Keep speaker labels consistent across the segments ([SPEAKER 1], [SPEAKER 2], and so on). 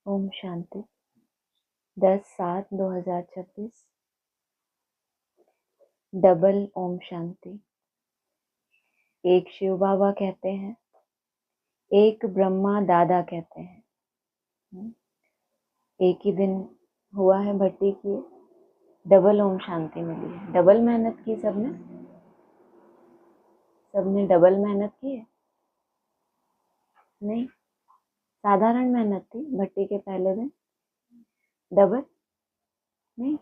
[SPEAKER 1] Om Shanti. 10/7/2026 double Om Shanti. एक शिव बाबा कहते हैं, एक ब्रह्मा दादा कहते हैं। एक ही दिन हुआ है भट्टी की, डबल ओम शांति मिली है। डबल मेहनत की सबने डबल मेहनत की है? नहीं, साधारण मेहनत थी भट्टी के पहले दिन। डबल नहीं,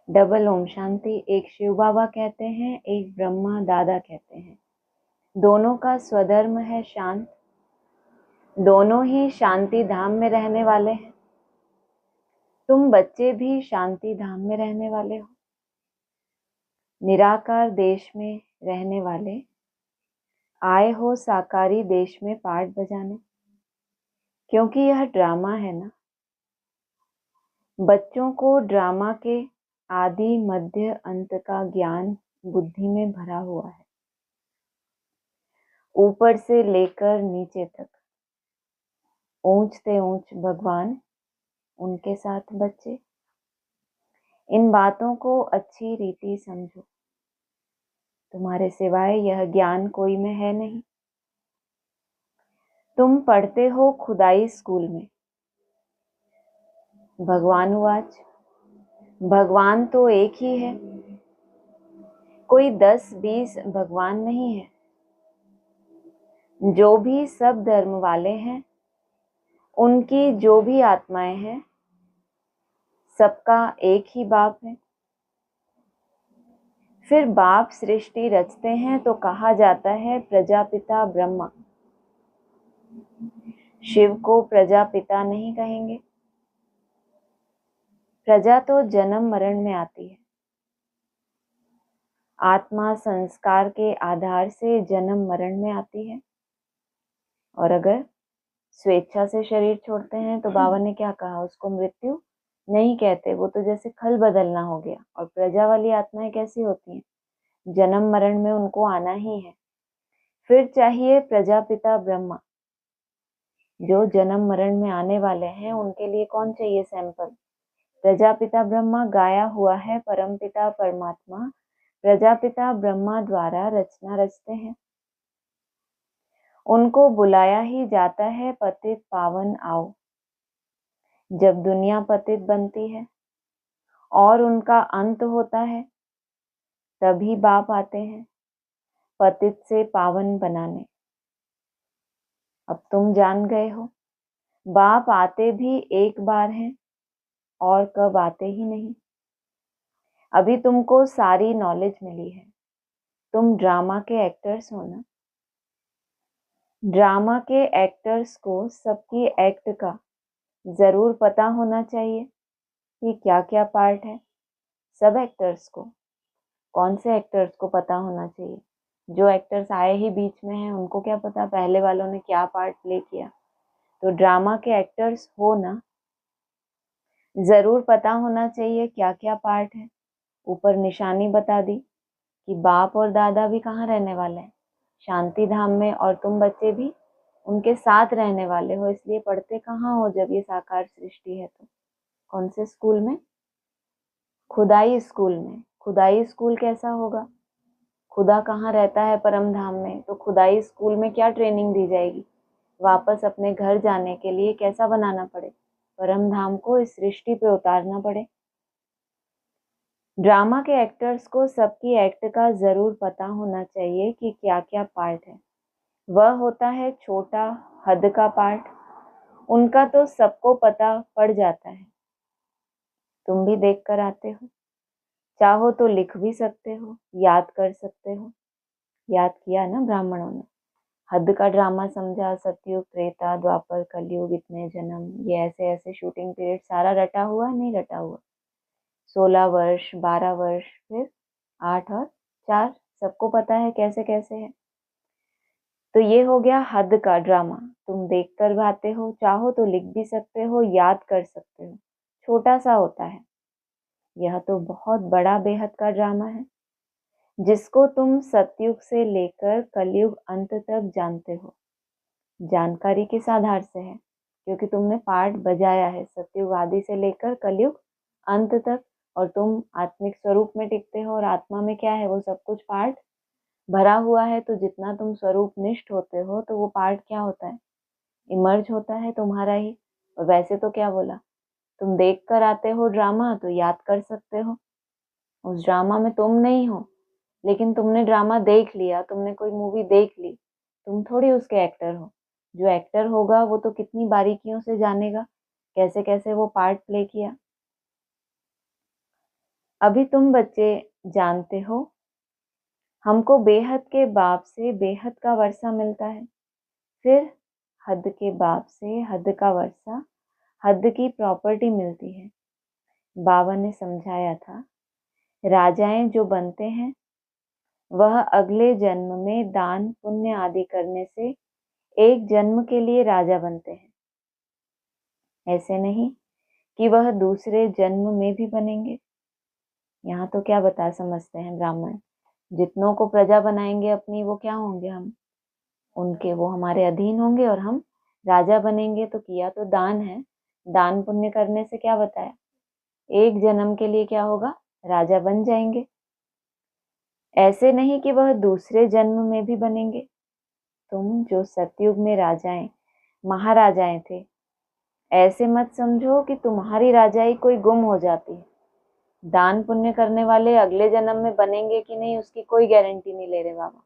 [SPEAKER 1] डबल ओम शांति। एक शिव बाबा कहते हैं, एक ब्रह्मा दादा कहते हैं। दोनों का स्वधर्म है शांत, दोनों ही शांति धाम में रहने वाले हैं। तुम बच्चे भी शांति धाम में रहने वाले हो, निराकार देश में रहने वाले आए हो साकारी देश में पाठ बजाने, क्योंकि यह ड्रामा है ना। बच्चों को ड्रामा के आदि मध्य अंत का ज्ञान बुद्धि में भरा हुआ है, ऊपर से लेकर नीचे तक, ऊंच से ऊंच भगवान, उनके साथ बच्चे। इन बातों को अच्छी रीति समझो, तुम्हारे सिवाय यह ज्ञान कोई में है नहीं। तुम पढ़ते हो खुदाई स्कूल में। भगवान उवाच, भगवान तो एक ही है, कोई 10-20 भगवान नहीं है। जो भी सब धर्म वाले हैं, उनकी जो भी आत्माएं हैं, सबका एक ही बाप है। फिर बाप सृष्टि रचते हैं तो कहा जाता है प्रजापिता ब्रह्मा। शिव को प्रजापिता नहीं कहेंगे। प्रजा तो जन्म मरण में आती है। आत्मा संस्कार के आधार से जन्म मरण में आती है, और अगर स्वेच्छा से शरीर छोड़ते हैं तो बाबा ने क्या कहा, उसको मृत्यु नहीं कहते, वो तो जैसे खल बदलना हो गया। और प्रजा वाली आत्माएं कैसी होती हैं, जन्म मरण में उनको आना ही है। फिर चाहिए प्रजापिता ब्रह्मा। जो जन्म मरण में आने वाले हैं उनके लिए कौन चाहिए सैंपल? प्रजापिता ब्रह्मा गाया हुआ है परमपिता परमात्मा प्रजापिता ब्रह्मा द्वारा रचना रचते हैं। उनको बुलाया ही जाता है पतित पावन आओ। जब दुनिया पतित बनती है और उनका अंत होता है, तभी बाप आते हैं पतित से पावन बनाने। अब तुम जान गए हो, बाप आते भी एक बार हैं और कब आते ही नहीं। अभी तुमको सारी नॉलेज मिली है, तुम ड्रामा के एक्टर्स हो ना। ड्रामा के एक्टर्स को सबकी एक्ट का जरूर पता होना चाहिए कि क्या क्या पार्ट है। सब एक्टर्स को, कौन से एक्टर्स को पता होना चाहिए? जो एक्टर्स आए ही बीच में हैं उनको क्या पता पहले वालों ने क्या पार्ट प्ले किया। तो ड्रामा के एक्टर्स हो ना, जरूर पता होना चाहिए क्या क्या पार्ट है। ऊपर निशानी बता दी कि बाप और दादा भी कहाँ रहने वाले हैं, शांति धाम में, और तुम बच्चे भी उनके साथ रहने वाले हो। इसलिए पढ़ते कहाँ हो जब ये साकार सृष्टि है तो? कौन से स्कूल में? खुदाई स्कूल में। खुदाई स्कूल कैसा होगा? खुदा कहाँ रहता है? परम धाम में। तो खुदाई स्कूल में क्या ट्रेनिंग दी जाएगी? वापस अपने घर जाने के लिए कैसा बनाना पड़े, परम धाम को इस सृष्टि पे उतारना पड़े। ड्रामा के एक्टर्स को सबकी एक्ट का जरूर पता होना चाहिए कि क्या क्या पार्ट है। वह होता है छोटा हद का पार्ट, उनका तो सबको पता पड़ जाता है। तुम भी देख कर आते हो, चाहो तो लिख भी सकते हो, याद कर सकते हो। याद किया ना ब्राह्मणों ने, हद का ड्रामा समझा। सतयुग त्रेता द्वापर कलयुग, इतने जन्म, ये ऐसे ऐसे शूटिंग पीरियड सारा रटा हुआ नहीं रटा हुआ? 16 वर्ष, 12 वर्ष, फिर 8 और 4, सबको पता है कैसे कैसे है। तो ये हो गया हद का ड्रामा। तुम देख कर भाते हो, चाहो तो लिख भी सकते हो, याद कर सकते हो। छोटा सा होता है, यह तो बहुत बड़ा बेहद का ड्रामा है, जिसको तुम सतयुग से लेकर कलयुग अंत तक जानते हो। जानकारी किस आधार से है? क्योंकि तुमने पार्ट बजाया है सतयुग आदि से लेकर कलयुग अंत तक, और तुम आत्मिक स्वरूप में टिकते हो, और आत्मा में क्या है, वो सब कुछ पार्ट भरा हुआ है। तो जितना तुम स्वरूप निष्ठ होते हो तो वो पार्ट क्या होता है, इमर्ज होता है तुम्हारा ही। और वैसे तो क्या बोला, तुम देख कर आते हो ड्रामा तो याद कर सकते हो, उस ड्रामा में तुम नहीं हो, लेकिन तुमने ड्रामा देख लिया, तुमने कोई मूवी देख ली, तुम थोड़ी उसके एक्टर हो। जो एक्टर होगा वो तो कितनी बारीकियों से जानेगा कैसे कैसे वो पार्ट प्ले किया। अभी तुम बच्चे जानते हो, हमको बेहद के बाप से बेहद का वर्षा मिलता है, फिर हद के बाप से हद का वर्षा, हद की प्रॉपर्टी मिलती है। बाबा ने समझाया था, राजाएं जो बनते हैं वह अगले जन्म में दान पुण्य आदि करने से एक जन्म के लिए राजा बनते हैं। ऐसे नहीं कि वह दूसरे जन्म में भी बनेंगे। यहाँ तो क्या बता समझते हैं ब्राह्मण, जितनों को प्रजा बनाएंगे अपनी, वो क्या होंगे, हम उनके, वो हमारे अधीन होंगे, और हम राजा बनेंगे। तो किया तो दान है, दान पुण्य करने से क्या बताया, एक जन्म के लिए क्या होगा, राजा बन जाएंगे। ऐसे नहीं कि वह दूसरे जन्म में भी बनेंगे। तुम जो सतयुग में राजाएं महाराजाएं थे, ऐसे मत समझो कि तुम्हारी राजाई कोई गुम हो जाती है। दान पुण्य करने वाले अगले जन्म में बनेंगे कि नहीं उसकी कोई गारंटी नहीं ले रहे बाबा।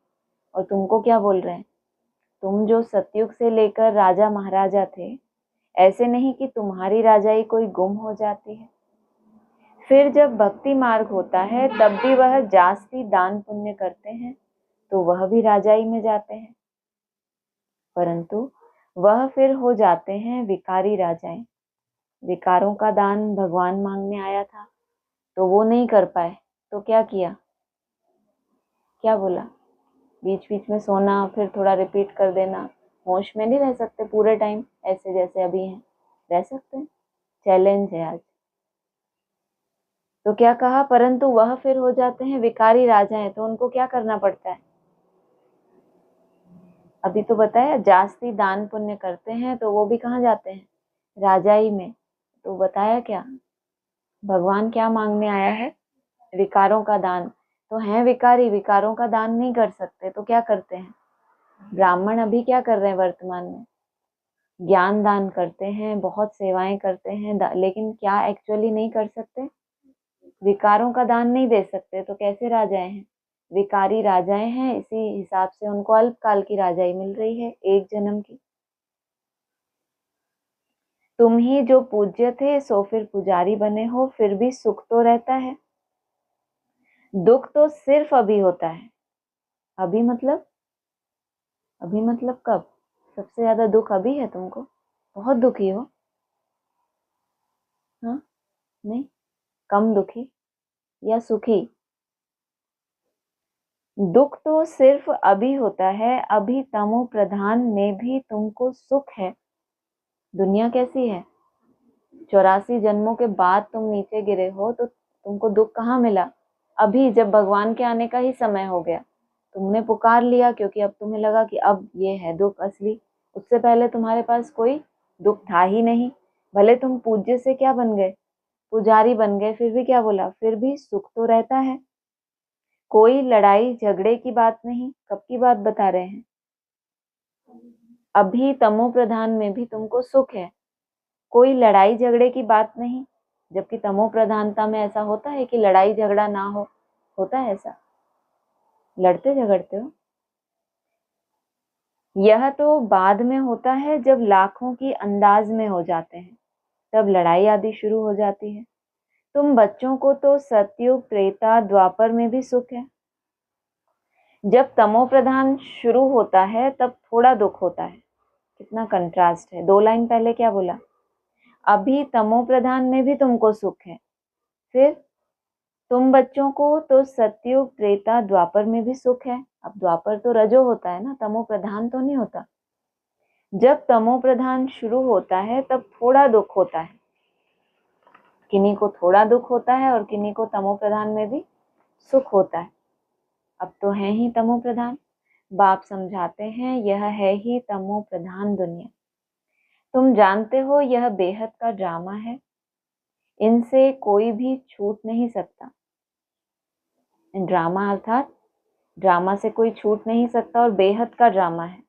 [SPEAKER 1] और तुमको क्या बोल रहे हैं, तुम जो सतयुग से लेकर राजा महाराजा थे, ऐसे नहीं कि तुम्हारी राजाई कोई गुम हो जाती है। फिर जब भक्ति मार्ग होता है तब भी वह जास्ती दान पुण्य करते हैं तो वह भी राजाई में जाते हैं, परंतु वह फिर हो जाते हैं विकारी राजाएं। विकारों का दान भगवान मांगने आया था तो वो नहीं कर पाए, तो क्या किया, क्या बोला, बीच बीच में सोना, फिर थोड़ा रिपीट कर देना। होश में नहीं रह सकते पूरे टाइम ऐसे जैसे अभी हैं, रह सकते हैं, चैलेंज है आज। तो क्या कहा, परंतु वह फिर हो जाते हैं विकारी राजा हैं, तो उनको क्या करना पड़ता है, अभी तो बताया जास्ती दान पुण्य करते हैं तो वो भी कहाँ जाते हैं, राजाई में। तो बताया क्या, भगवान क्या मांगने आया है, विकारों का दान। तो हैं विकारी, विकारों का दान नहीं कर सकते तो क्या करते हैं, ब्राह्मण अभी क्या कर रहे हैं वर्तमान में, ज्ञान दान करते हैं, बहुत सेवाएं करते हैं, लेकिन क्या एक्चुअली नहीं कर सकते, विकारों का दान नहीं दे सकते, तो कैसे राजाएं हैं, विकारी राजाएं हैं। इसी हिसाब से उनको अल्पकाल की राजाई मिल रही है, एक जन्म की। तुम ही जो पूज्य थे सो फिर पुजारी बने हो, फिर भी सुख तो रहता है, दुख तो सिर्फ अभी होता है। अभी मतलब, अभी मतलब कब, सबसे ज्यादा दुख अभी है तुमको, बहुत दुखी हो, हाँ, नहीं, कम दुखी या सुखी, दुख तो सिर्फ अभी होता है। अभी तमो प्रधान में भी तुमको सुख है। दुनिया कैसी है, 84 जन्मों के बाद तुम नीचे गिरे हो तो तुमको दुख कहाँ मिला, अभी जब भगवान के आने का ही समय हो गया, तुमने पुकार लिया क्योंकि अब तुम्हें लगा कि अब ये है दुख असली। उससे पहले तुम्हारे पास कोई दुख था ही नहीं। भले तुम पूज्य से क्या बन गए, पुजारी बन गए, फिर भी क्या बोला, फिर भी सुख तो रहता है। कोई लड़ाई झगड़े की बात नहीं, कब की बात बता रहे हैं, अभी तमो प्रधान में भी तुमको सुख है, कोई लड़ाई झगड़े की बात नहीं। जबकि तमो प्रधानता में ऐसा होता है कि लड़ाई झगड़ा ना हो, होता है ऐसा, लड़ते झगड़ते हो। यह तो बाद में होता है जब लाखों की अंदाज में हो जाते हैं, तब लड़ाई आदि शुरू हो जाती है। तुम बच्चों को तो सतयुग त्रेता द्वापर में भी सुख है। जब तमो प्रधान शुरू होता है तब थोड़ा दुख होता है। कितना कंट्रास्ट है, 2 लाइन पहले क्या बोला, अभी तमो प्रधान में भी तुमको सुख है, फिर तुम बच्चों को तो सतयुग त्रेता द्वापर में भी सुख है। अब द्वापर तो रजो होता है ना, तमो प्रधान तो नहीं होता। जब तमो प्रधान शुरू होता है तब थोड़ा दुख होता है, किन्हीं को थोड़ा दुख होता है और किन्हीं को तमो प्रधान में भी सुख होता है। अब तो है ही तमो प्रधान, बाप समझाते हैं यह है ही तमो प्रधान दुनिया। तुम जानते हो यह बेहद का ड्रामा है, इनसे कोई भी छूट नहीं सकता। ड्रामा अर्थात ड्रामा से कोई छूट नहीं सकता और बेहद का ड्रामा है।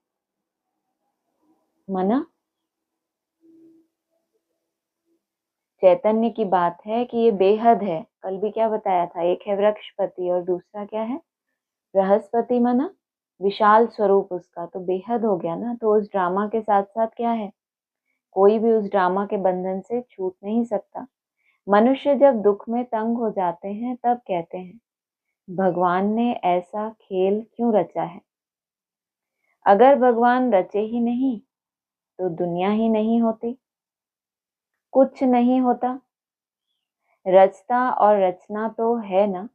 [SPEAKER 1] मना चैतन्य की बात है कि ये बेहद है। कल भी क्या बताया था, एक है वृक्षपति और दूसरा क्या है, बृहस्पति। मना विशाल स्वरूप उसका, तो बेहद हो गया ना। तो उस ड्रामा के साथ साथ क्या है, कोई भी उस ड्रामा के बंधन से छूट नहीं सकता। मनुष्य जब दुख में तंग हो जाते हैं तब कहते हैं, भगवान ने ऐसा खेल क्यों रचा है। अगर भगवान रचे ही नहीं तो दुनिया ही नहीं होती, कुछ नहीं होता। रचता और रचना तो है ना।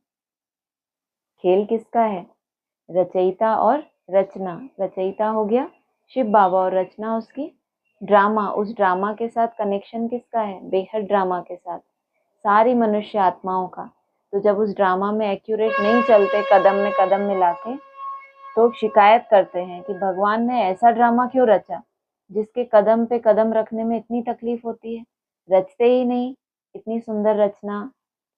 [SPEAKER 1] खेल किसका है, रचयिता और रचना। रचयिता हो गया शिव बाबा और रचना उसकी ड्रामा। उस ड्रामा के साथ कनेक्शन किसका है, बेहद ड्रामा के साथ, सारी मनुष्य आत्माओं का। तो जब उस ड्रामा में एक्यूरेट नहीं चलते, कदम में कदम मिला के, तो शिकायत करते हैं कि भगवान ने ऐसा ड्रामा क्यों रचा जिसके कदम पे कदम रखने में इतनी तकलीफ होती है। रचते ही नहीं, इतनी सुंदर रचना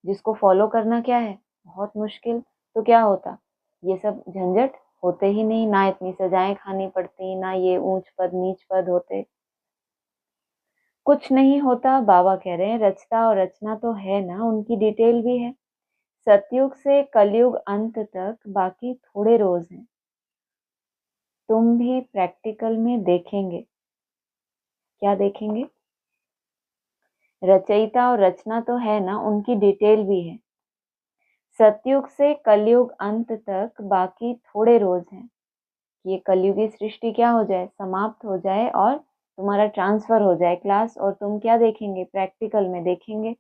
[SPEAKER 1] जिसको फॉलो करना क्या है, बहुत मुश्किल। तो क्या होता, ये सब झंझट होते ही नहीं, ना इतनी सजाएं खानी पड़ती, ना ये ऊंच पद नीच पद होते, कुछ नहीं होता। बाबा कह रहे हैं रचता और रचना तो है ना, उनकी डिटेल भी है। सतयुग से कलयुग अंत तक बाकी थोड़े रोज हैं। तुम भी प्रैक्टिकल में देखेंगे। क्या देखेंगे, रचयिता और रचना तो है ना, उनकी डिटेल भी है। सतयुग से कलयुग अंत तक बाकी थोड़े रोज हैं। ये कलयुगी सृष्टि क्या हो जाए, समाप्त हो जाए और तुम्हारा ट्रांसफर हो जाए क्लास, और तुम क्या देखेंगे, प्रैक्टिकल में देखेंगे।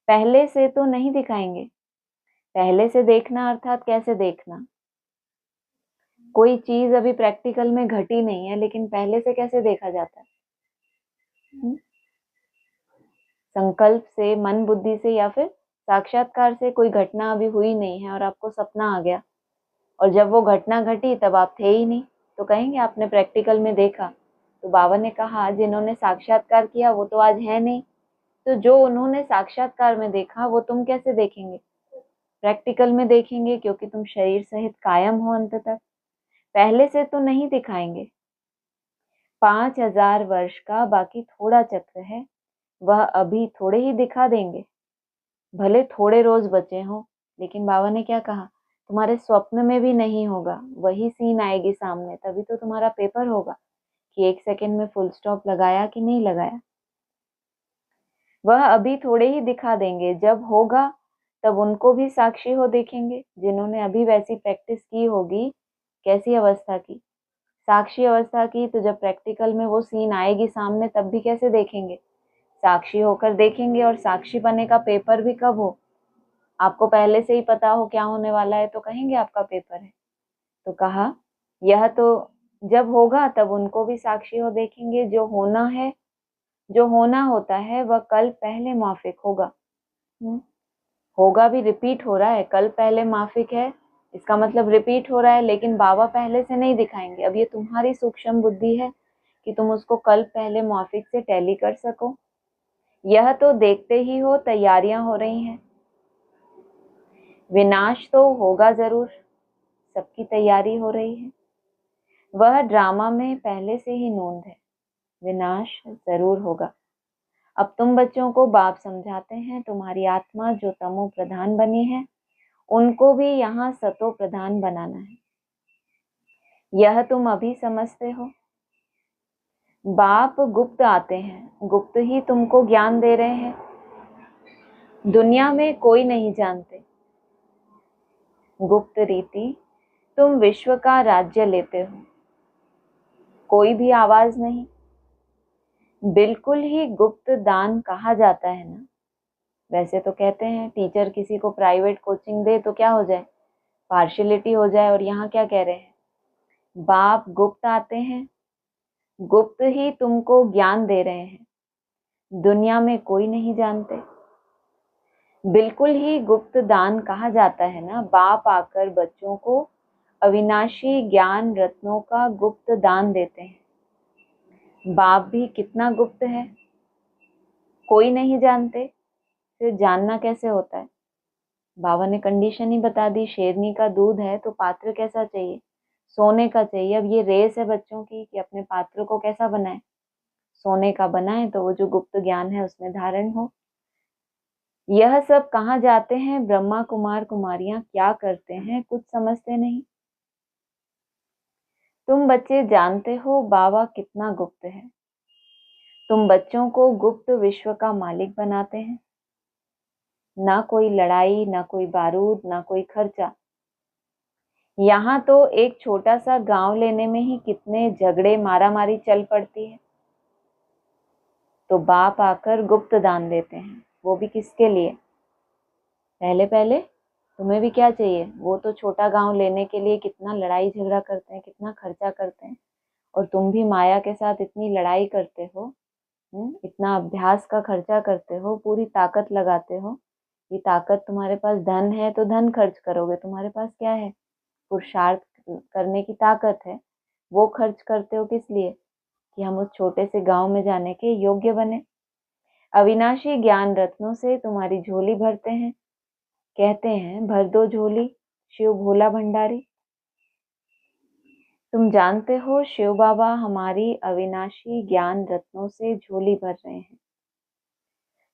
[SPEAKER 1] पहले से तो नहीं दिखाएंगे। पहले से देखना अर्थात कैसे देखना, कोई चीज अभी प्रैक्टिकल में घटी नहीं है लेकिन पहले से कैसे देखा जाता है, संकल्प से, मन बुद्धि से, या फिर साक्षात्कार से। कोई घटना अभी हुई नहीं है और आपको सपना आ गया, और जब वो घटना घटी तब आप थे ही नहीं, तो कहेंगे आपने प्रैक्टिकल में देखा। तो बाबा ने कहा जिन्होंने साक्षात्कार किया वो तो आज है नहीं, तो जो उन्होंने साक्षात्कार में देखा वो तुम कैसे देखेंगे, प्रैक्टिकल में देखेंगे, क्योंकि तुम शरीर सहित कायम हो अंत तक। पहले से तो नहीं दिखाएंगे। 5000 वर्ष का बाकी थोड़ा चक्र है, वह अभी थोड़े ही दिखा देंगे। भले थोड़े रोज बचे हों, लेकिन बाबा ने क्या कहा, तुम्हारे स्वप्न में भी नहीं होगा, वही सीन आएगी सामने, तभी तो तुम्हारा पेपर होगा कि 1 सेकंड में फुल स्टॉप लगाया कि नहीं लगाया। वह अभी थोड़े ही दिखा देंगे, जब होगा तब उनको भी साक्षी हो देखेंगे जिन्होंने अभी वैसी प्रैक्टिस की होगी। कैसी अवस्था की, साक्षी अवस्था की। तो जब प्रैक्टिकल में वो सीन आएगी सामने तब भी कैसे देखेंगे, साक्षी होकर देखेंगे। और साक्षी बने का पेपर भी कब हो, आपको पहले से ही पता हो क्या होने वाला है तो कहेंगे आपका पेपर है। तो कहा यह तो जब होगा तब उनको भी साक्षी हो देखेंगे। जो होना है, जो होना होता है वह कल पहले माफिक होगा। होगा भी रिपीट हो रहा है, कल पहले माफिक है, इसका मतलब रिपीट हो रहा है, लेकिन बाबा पहले से नहीं दिखाएंगे। अब ये तुम्हारी सूक्ष्म बुद्धि है कि तुम उसको कल पहले माफिक से टैली कर सको। यह तो देखते ही हो तैयारियां हो रही हैं। विनाश तो होगा जरूर, सबकी तैयारी हो रही है। वह ड्रामा में पहले से ही नोंद है, विनाश जरूर होगा। अब तुम बच्चों को बाप समझाते हैं, तुम्हारी आत्मा जो तमो प्रधान बनी है उनको भी यहाँ सतो प्रधान बनाना है। यह तुम अभी समझते हो। बाप गुप्त आते हैं, गुप्त ही तुमको ज्ञान दे रहे हैं। दुनिया में कोई नहीं जानते। गुप्त रीति तुम विश्व का राज्य लेते हो, कोई भी आवाज नहीं। बिल्कुल ही गुप्त दान कहा जाता है ना। वैसे तो कहते हैं टीचर किसी को प्राइवेट कोचिंग दे तो क्या हो जाए, पार्शियलिटी हो जाए, और यहाँ क्या कह रहे हैं, बाप गुप्त आते हैं, गुप्त ही तुमको ज्ञान दे रहे हैं। दुनिया में कोई नहीं जानते। बिल्कुल ही गुप्त दान कहा जाता है ना। बाप आकर बच्चों को अविनाशी ज्ञान रत्नों का गुप्त दान देते हैं। बाप भी कितना गुप्त है, कोई नहीं जानते, फिर जानना कैसे होता है। बाबा ने कंडीशन ही बता दी, शेरनी का दूध है तो पात्र कैसा चाहिए, सोने का चाहिए। अब ये रेस है बच्चों की कि अपने पात्र को कैसा बनाए, सोने का बनाए तो वो जो गुप्त ज्ञान है उसमें धारण हो। यह सब कहाँ जाते हैं, ब्रह्मा कुमार कुमारियां क्या करते हैं, कुछ समझते नहीं। तुम बच्चे जानते हो बाबा कितना गुप्त है, तुम बच्चों को गुप्त विश्व का मालिक बनाते हैं। ना कोई लड़ाई, ना कोई बारूद, ना कोई खर्चा। यहाँ तो एक छोटा सा गांव लेने में ही कितने झगड़े मारामारी चल पड़ती है। तो बाप आकर गुप्त दान देते हैं, वो भी किसके लिए। पहले पहले तुम्हें भी क्या चाहिए, वो तो छोटा गांव लेने के लिए कितना लड़ाई झगड़ा करते हैं, कितना खर्चा करते हैं, और तुम भी माया के साथ इतनी लड़ाई करते हो, इतना अभ्यास का खर्चा करते हो, पूरी ताकत लगाते हो। ये ताकत, तुम्हारे पास धन है तो धन खर्च करोगे, तुम्हारे पास क्या है, पुरुषार्थ करने की ताकत है, वो खर्च करते हो किस लिए, कि हम उस छोटे से गांव में जाने के योग्य बने। अविनाशी ज्ञान रत्नों से तुम्हारी झोली भरते हैं, कहते हैं भर दो झोली शिव भोला भंडारी। तुम जानते हो शिव बाबा हमारी अविनाशी ज्ञान रत्नों से झोली भर रहे हैं।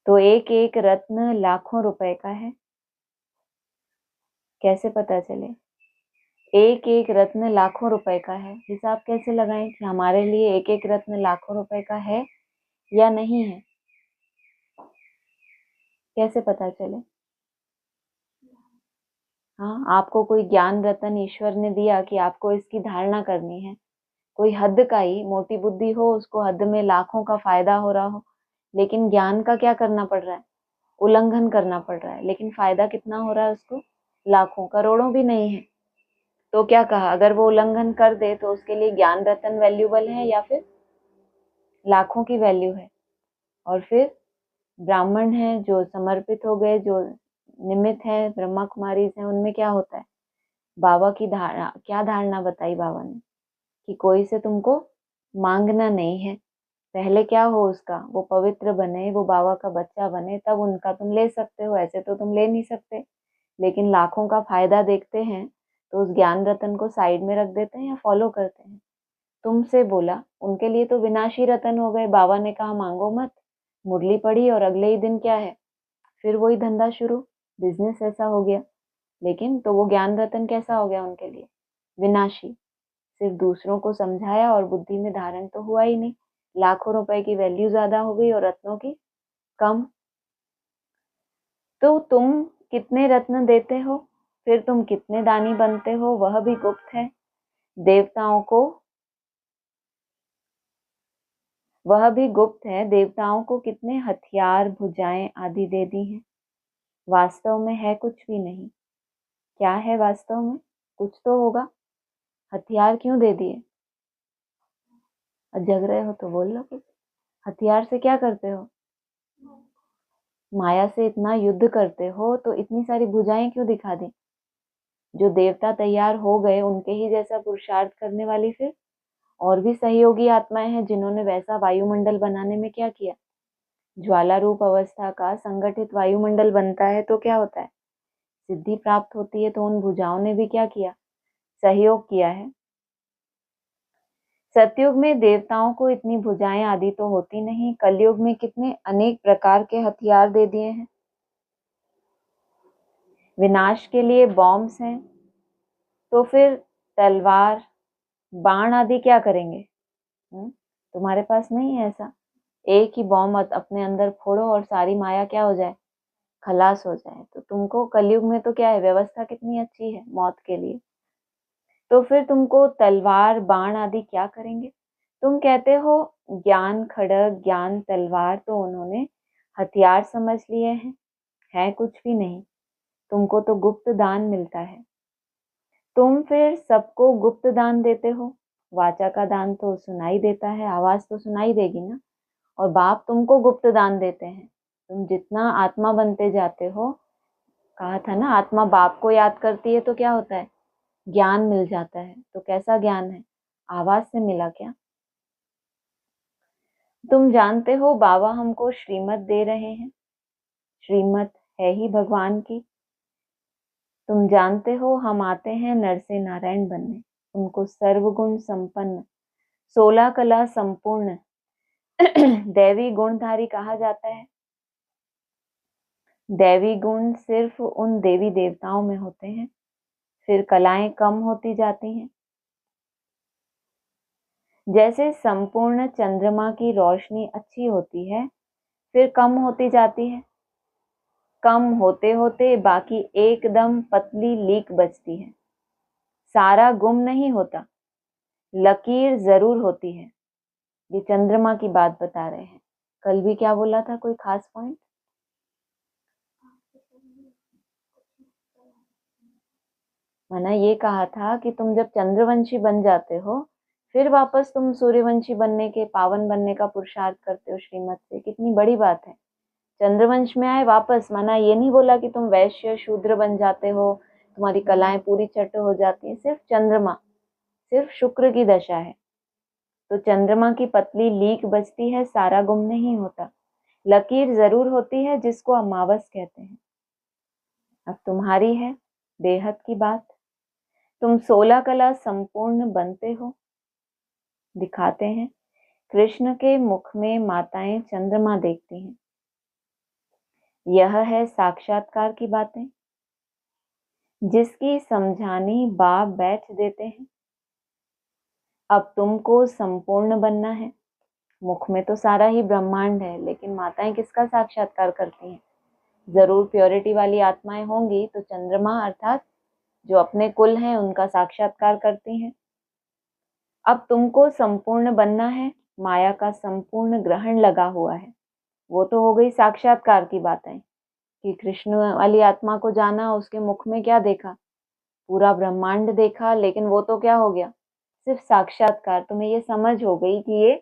[SPEAKER 1] तो एक एक रत्न लाखों रुपए का है। कैसे पता चले, एक एक रत्न लाखों रुपए का है, हिसाब कैसे लगाएं कि हमारे लिए एक एक रत्न लाखों रुपए का है या नहीं है, कैसे पता चले। हाँ, आपको कोई ज्ञान रतन ईश्वर ने दिया कि आपको इसकी धारणा करनी है, कोई हद का ही मोटी बुद्धि हो, उसको हद में लाखों का फायदा हो रहा हो, लेकिन ज्ञान का क्या करना पड़ रहा है, उल्लंघन करना पड़ रहा है, लेकिन फायदा कितना हो रहा है उसको, लाखों करोड़ों भी नहीं है। तो क्या कहा, अगर वो उल्लंघन कर दे तो उसके लिए ज्ञान रतन वैल्यूबल है या फिर लाखों की वैल्यू है। और फिर ब्राह्मण है जो समर्पित हो गए, जो निमित्त है, ब्रह्मा कुमारी हैं, उनमें क्या होता है, बाबा की धारणा, क्या धारणा बताई बाबा ने, कि कोई से तुमको मांगना नहीं है। पहले क्या हो उसका, वो पवित्र बने, वो बाबा का बच्चा बने, तब उनका तुम ले सकते हो, ऐसे तो तुम ले नहीं सकते। लेकिन लाखों का फायदा देखते हैं तो उस ज्ञान रतन को साइड में रख देते हैं या फॉलो करते हैं। तुमसे बोला, उनके लिए तो विनाशी रतन हो गए, बाबा ने कहा मांगो मत, मुरली पड़ी और अगले ही दिन क्या है, फिर वही धंधा शुरू, बिजनेस ऐसा हो गया। लेकिन तो वो ज्ञान रतन कैसा हो गया उनके लिए, विनाशी। सिर्फ दूसरों को समझाया और बुद्धि में धारण तो हुआ ही नहीं, लाखों रुपए की वैल्यू ज्यादा हो गई और रत्नों की कम। तो तुम कितने रत्न देते हो, फिर तुम कितने दानी बनते हो, वह भी गुप्त है। देवताओं को, वह भी गुप्त है, देवताओं को कितने हथियार भुजाएं आदि दे दी हैं, वास्तव में है कुछ भी नहीं। क्या है वास्तव में, कुछ तो होगा, हथियार क्यों दे दिए। जग रहे हो तो बोल लो कुछ, हथियार से क्या करते हो, माया से इतना युद्ध करते हो तो इतनी सारी भुजाएं क्यों दिखा दी। जो देवता तैयार हो गए उनके ही जैसा पुरुषार्थ करने वाली फिर और भी सहयोगी आत्माएं हैं जिन्होंने वैसा वायुमंडल बनाने में क्या किया। ज्वाला रूप अवस्था का संगठित वायुमंडल बनता है तो क्या होता है, सिद्धि प्राप्त होती है। तो उन भुजाओं ने भी क्या किया, सहयोग किया है। सतयुग में देवताओं को इतनी भुजाएं आदि तो होती नहीं, कलयुग में कितने अनेक प्रकार के हथियार दे दिए हैं। विनाश के लिए बॉम्ब्स हैं, तो फिर तलवार बाण आदि क्या करेंगे। तुम्हारे पास नहीं है ऐसा, एक ही बॉम्ब अपने अंदर फोड़ो और सारी माया क्या हो जाए, खलास हो जाए। तो तुमको कलयुग में तो क्या है, व्यवस्था कितनी अच्छी है मौत के लिए। तो फिर तुमको तलवार बाण आदि क्या करेंगे। तुम कहते हो ज्ञान खड़ग ज्ञान तलवार, तो उन्होंने हथियार समझ लिए हैं, है कुछ भी नहीं। तुमको तो गुप्त दान मिलता है, तुम फिर सबको गुप्त दान देते हो। वाचा का दान तो सुनाई देता है, आवाज तो सुनाई देगी ना, और बाप तुमको गुप्त दान देते हैं। तुम जितना आत्मा बनते जाते हो, कहा था ना आत्मा बाप को याद करती है तो क्या होता है, ज्ञान मिल जाता है। तो कैसा ज्ञान है, आवाज से मिला क्या। तुम जानते हो बाबा हमको श्रीमत दे रहे हैं, श्रीमत है ही भगवान की। तुम जानते हो हम आते हैं नर से नारायण बनने, उनको सर्वगुण संपन्न 16 कला संपूर्ण दैवी गुणधारी कहा जाता है। दैवी गुण सिर्फ उन देवी देवताओं में होते हैं, फिर कलाएं कम होती जाती हैं। जैसे संपूर्ण चंद्रमा की रोशनी अच्छी होती है, फिर कम होती जाती है। कम होते होते बाकी एकदम पतली लीक बचती है। सारा गुम नहीं होता, लकीर जरूर होती है। ये चंद्रमा की बात बता रहे हैं। कल भी क्या बोला था, कोई खास पॉइंट? मैंने ये कहा था कि तुम जब चंद्रवंशी बन जाते हो, फिर वापस तुम सूर्यवंशी बनने के, पावन बनने का पुरुषार्थ करते हो श्रीमत से। कितनी बड़ी बात है। चंद्रवंश में आए वापस, माना ये नहीं बोला कि तुम वैश्य शूद्र बन जाते हो, तुम्हारी कलाएं पूरी चट हो जाती है। सिर्फ चंद्रमा, सिर्फ शुक्र की दशा है, तो चंद्रमा की पतली लीक बचती है, सारा गुम नहीं होता। लकीर जरूर होती है, जिसको अमावस कहते हैं। अब तुम्हारी है बेहद की बात। तुम 16 कला संपूर्ण बनते हो, दिखाते हैं। कृष्ण के मुख में माताएं चंद्रमा देखती हैं। यह है साक्षात्कार की बातें, जिसकी समझानी बाप बैठ देते हैं। अब तुमको संपूर्ण बनना है। मुख में तो सारा ही ब्रह्मांड है, लेकिन माताएं किसका साक्षात्कार करती हैं? जरूर प्योरिटी वाली आत्माएं होंगी, तो चंद्रमा अर्थात जो अपने कुल हैं उनका साक्षात्कार करती हैं। अब तुमको संपूर्ण बनना है। माया का संपूर्ण ग्रहण लगा हुआ है। वो तो हो गई साक्षात्कार की बातें कि कृष्ण वाली आत्मा को जाना, उसके मुख में क्या देखा? पूरा ब्रह्मांड देखा, लेकिन वो तो क्या हो गया? सिर्फ साक्षात्कार। तुम्हें ये समझ हो गई कि ये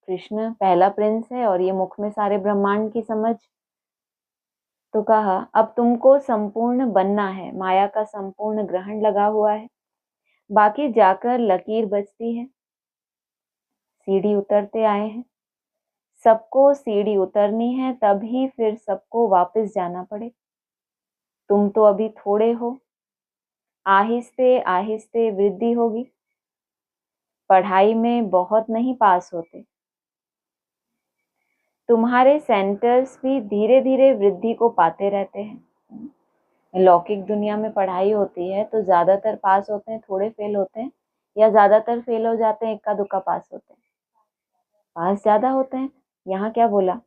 [SPEAKER 1] कृष्ण पहला प्रिंस है और ये मुख में सारे ब्रह्मांड की समझ। तो कहा अब तुमको संपूर्ण बनना है। माया का संपूर्ण ग्रहण लगा हुआ है, बाकी जाकर लकीर बचती है। सीढ़ी उतरते आए हैं, सबको सीढ़ी उतरनी है, तभी फिर सबको वापस जाना पड़े। तुम तो अभी थोड़े हो, आहिस्ते आहिस्ते वृद्धि होगी। पढ़ाई में बहुत नहीं पास होते। तुम्हारे सेंटर्स भी धीरे धीरे वृद्धि को पाते रहते हैं। लौकिक दुनिया में पढ़ाई होती है तो ज्यादातर पास होते हैं, थोड़े फेल होते हैं, या ज्यादातर फेल हो जाते हैं, इक्का दुक्का पास होते हैं। पास ज्यादा होते हैं। यहाँ क्या बोला?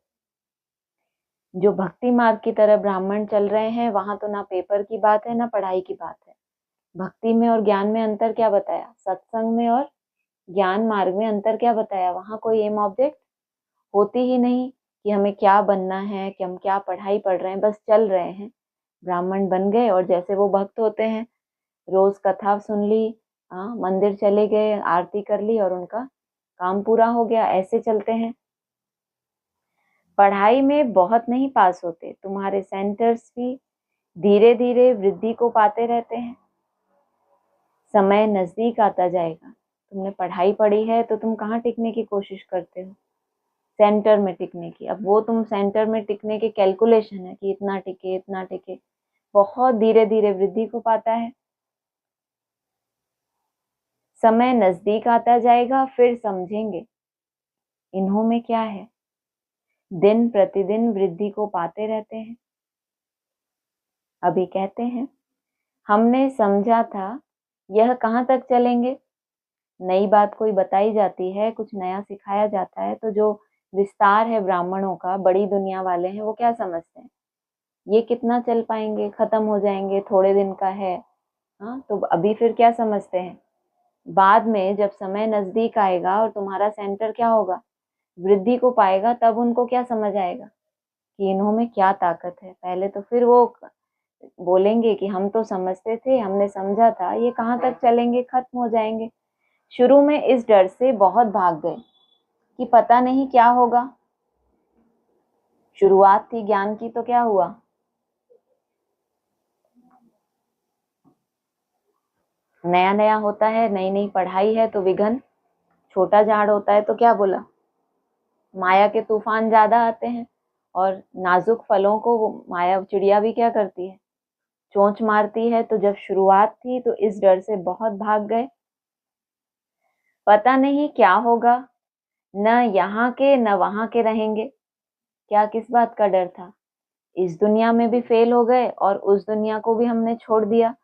[SPEAKER 1] जो भक्ति मार्ग की तरह ब्राह्मण चल रहे हैं, वहां तो ना पेपर की बात है ना पढ़ाई की बात है। भक्ति में और ज्ञान में अंतर क्या बताया? सत्संग में और ज्ञान मार्ग में अंतर क्या बताया? वहां कोई एम ऑब्जेक्ट होती ही नहीं कि हमें क्या बनना है, कि हम क्या पढ़ाई पढ़ रहे हैं, बस चल रहे हैं। ब्राह्मण बन गए और जैसे वो भक्त होते हैं, रोज कथा सुन ली, मंदिर चले गए, आरती कर ली और उनका काम पूरा हो गया। ऐसे चलते हैं। पढ़ाई में बहुत नहीं पास होते। तुम्हारे सेंटर्स भी धीरे धीरे वृद्धि को पाते रहते हैं। समय नजदीक आता जाएगा। तुमने पढ़ाई पढ़ी है तो तुम कहाँ टिकने की कोशिश करते हो? सेंटर में टिकने की। अब वो तुम सेंटर में टिकने के कैलकुलेशन है कि इतना टिके इतना टिके, बहुत धीरे धीरे वृद्धि को पाता है। समय नजदीक आता जाएगा, फिर समझेंगे इन्हों में क्या है। दिन प्रतिदिन वृद्धि को पाते रहते हैं। अभी कहते हैं हमने समझा था, यह कहाँ तक चलेंगे? नई बात कोई बताई जाती है, कुछ नया सिखाया जाता है, तो जो विस्तार है ब्राह्मणों का, बड़ी दुनिया वाले हैं, वो क्या समझते हैं? ये कितना चल पाएंगे, खत्म हो जाएंगे, थोड़े दिन का है। हाँ, तो अभी फिर क्या समझते हैं? बाद में जब समय नजदीक आएगा और तुम्हारा सेंटर क्या होगा, वृद्धि को पाएगा, तब उनको क्या समझ आएगा कि इन्हों में क्या ताकत है। पहले तो फिर वो बोलेंगे कि हम तो समझते थे, हमने समझा था, ये कहाँ तक चलेंगे, खत्म हो जाएंगे। शुरू में इस डर से बहुत भाग गए कि पता नहीं क्या होगा। शुरुआत थी ज्ञान की, तो क्या हुआ? नया नया होता है, नई नई पढ़ाई है तो विघन। छोटा झाड़ होता है तो क्या बोला? माया के तूफान ज्यादा आते हैं, और नाजुक फलों को वो माया चिड़िया भी क्या करती है, चोंच मारती है। तो जब शुरुआत थी तो इस डर से बहुत भाग गए। पता नहीं क्या होगा, न यहाँ के न वहां के रहेंगे। क्या किस बात का डर था? इस दुनिया में भी फेल हो गए और उस दुनिया को भी हमने छोड़ दिया,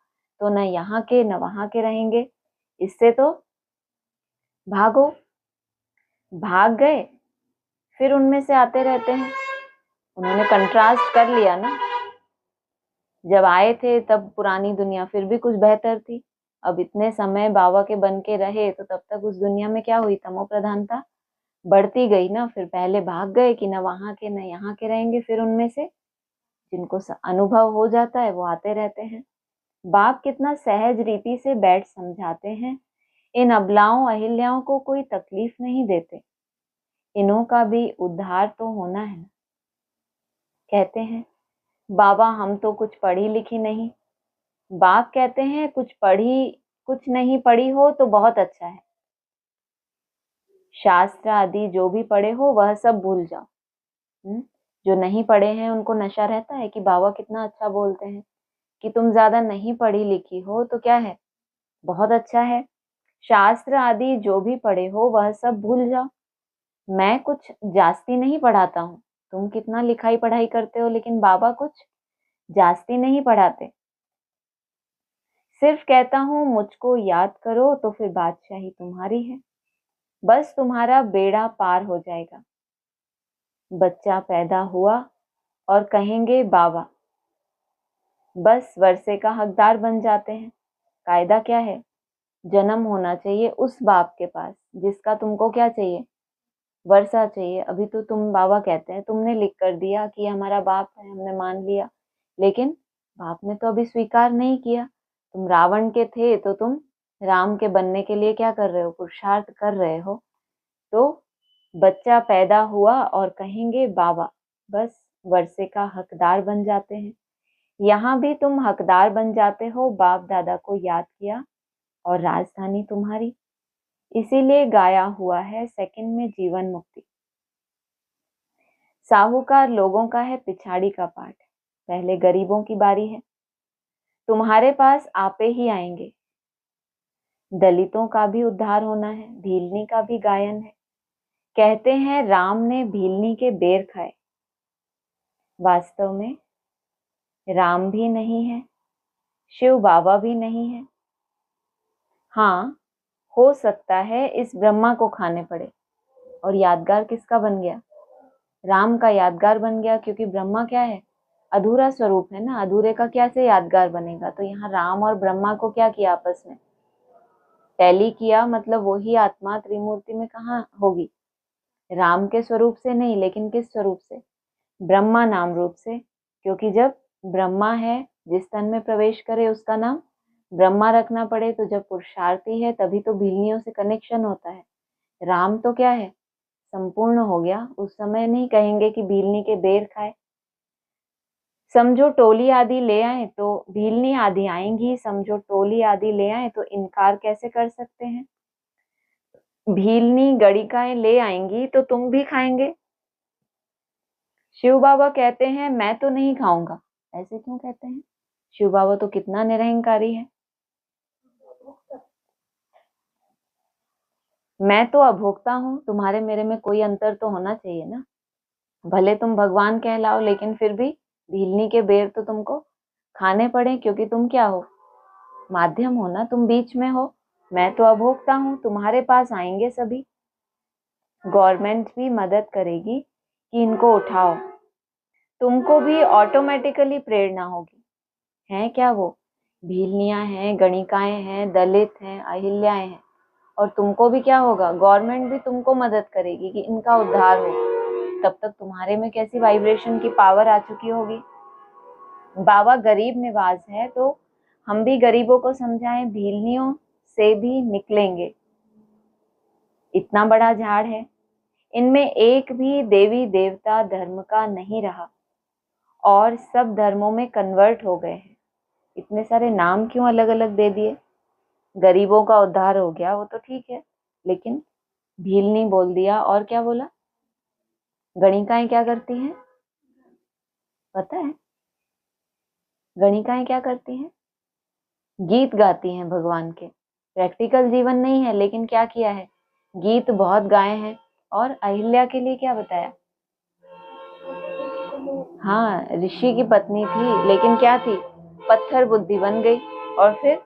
[SPEAKER 1] तो न यहाँ के न वहां के रहेंगे। इससे तो भागो। भाग गए, फिर उनमें से आते रहते हैं। उन्होंने कंट्रास्ट कर लिया ना, जब आए थे तब पुरानी दुनिया फिर भी कुछ बेहतर थी, अब इतने समय बाबा के बन के रहे तो तब तक उस दुनिया में क्या हुई, तमो प्रधानता बढ़ती गई ना। फिर पहले भाग गए कि न वहां के न यहाँ के रहेंगे, फिर उनमें से जिनको अनुभव हो जाता है वो आते रहते हैं। बाप कितना सहज रीति से बैठ समझाते हैं। इन अबलाओं अहिल्याओं को कोई तकलीफ नहीं देते, इन्हों का भी उद्धार तो होना है। कहते हैं बाबा हम तो कुछ पढ़ी लिखी नहीं। बाप कहते हैं कुछ नहीं पढ़ी हो तो बहुत अच्छा है। शास्त्र आदि जो भी पढ़े हो वह सब भूल जाओ। जो नहीं पढ़े हैं उनको नशा रहता है कि बाबा कितना अच्छा बोलते हैं। कि तुम ज्यादा नहीं पढ़ी लिखी हो तो क्या है, बहुत अच्छा है। शास्त्र आदि जो भी पढ़े हो वह सब भूल जाओ। मैं कुछ जास्ती नहीं पढ़ाता हूँ, तुम कितना लिखाई पढ़ाई करते हो, लेकिन बाबा कुछ जास्ती नहीं पढ़ाते। सिर्फ कहता हूँ मुझको याद करो तो फिर बादशाही तुम्हारी है। बस तुम्हारा बेड़ा पार हो जाएगा। बच्चा पैदा हुआ और कहेंगे बाबा, बस वर्षे का हकदार बन जाते हैं। कायदा क्या है, जन्म होना चाहिए उस बाप के पास जिसका तुमको क्या चाहिए, वर्षा चाहिए। अभी तो तुम बाबा कहते हैं तुमने लिख कर दिया कि हमारा बाप है, हमने मान लिया, लेकिन बाप ने तो अभी स्वीकार नहीं किया। तुम रावण के थे तो तुम राम के बनने के लिए क्या कर रहे हो, पुरुषार्थ कर रहे हो। तो बच्चा पैदा हुआ और कहेंगे बाबा, बस वर्षे का हकदार बन जाते हैं। यहाँ भी तुम हकदार बन जाते हो, बाप दादा को याद किया और राजधानी तुम्हारी। इसीलिए गाया हुआ है सेकंड में जीवन मुक्ति। साहूकार लोगों का है पिछाड़ी का पाठ, पहले गरीबों की बारी है। तुम्हारे पास आपे ही आएंगे। दलितों का भी उद्धार होना है, भीलनी का भी गायन है। कहते हैं राम ने भीलनी के बेर खाए। वास्तव में राम भी नहीं है, शिव बाबा भी नहीं है। हाँ, हो सकता है इस ब्रह्मा को खाने पड़े। और यादगार किसका बन गया, राम का यादगार बन गया, क्योंकि ब्रह्मा क्या है, अधूरा स्वरूप है ना, अधूरे का कैसे यादगार बनेगा। तो यहाँ राम और ब्रह्मा को क्या किया, आपस में टैली किया। मतलब वही आत्मा त्रिमूर्ति में कहाँ होगी, राम के स्वरूप से नहीं, लेकिन किस स्वरूप से, ब्रह्मा नाम रूप से। क्योंकि जब ब्रह्मा है, जिस तन में प्रवेश करे उसका नाम ब्रह्मा रखना पड़े, तो जब पुरुषार्थी है तभी तो भीलनियों से कनेक्शन होता है। राम तो क्या है, संपूर्ण हो गया। उस समय नहीं कहेंगे कि भीलनी के बेर खाए। समझो टोली आदि ले आए तो भीलनी आदि आएंगी, समझो टोली आदि ले आए तो इनकार कैसे कर सकते हैं। भीलनी गड़िकाएं ले आएंगी तो तुम भी खाएंगे। शिव बाबा कहते हैं मैं तो नहीं खाऊंगा। ऐसे क्यों कहते हैं, शिव बाबा तो कितना निरहंकारी है। मैं तो अभोक्ता हूँ, तुम्हारे मेरे में कोई अंतर तो होना चाहिए ना। भले तुम भगवान कहलाओ, लेकिन फिर भी भीलनी के बेर तो तुमको खाने पड़े, क्योंकि तुम क्या हो, माध्यम हो ना, तुम बीच में हो। मैं तो अभोक्ता हूँ, तुम्हारे पास आएंगे सभी। गवर्नमेंट भी मदद करेगी कि इनको उठाओ, तुमको भी ऑटोमेटिकली प्रेरणा होगी। हैं क्या वो, भीलनियां हैं, गणिकाएं हैं, दलित हैं, अहिल्याएं हैं, और तुमको भी क्या होगा, गवर्नमेंट भी तुमको मदद करेगी कि इनका उद्धार हो। तब तक तुम्हारे में कैसी वाइब्रेशन की पावर आ चुकी होगी। बाबा गरीब निवाज है तो हम भी गरीबों को समझाएं, भीलनियों से भी निकलेंगे। इतना बड़ा झाड़ है, इनमें एक भी देवी देवता धर्म का नहीं रहा और सब धर्मों में कन्वर्ट हो गए हैं। इतने सारे नाम क्यों अलग अलग दे दिए। गरीबों का उद्धार हो गया वो तो ठीक है, लेकिन भीलनी बोल दिया, और क्या बोला, गणिकाएं क्या करती हैं, पता है? गणिकाएं क्या करती हैं? गीत गाती हैं भगवान के। प्रैक्टिकल जीवन नहीं है, लेकिन क्या किया है, गीत बहुत गाए हैं। और अहिल्या के लिए क्या बताया? हाँ, ऋषि की पत्नी थी, लेकिन क्या थी, पत्थर बुद्धि बन गई। और फिर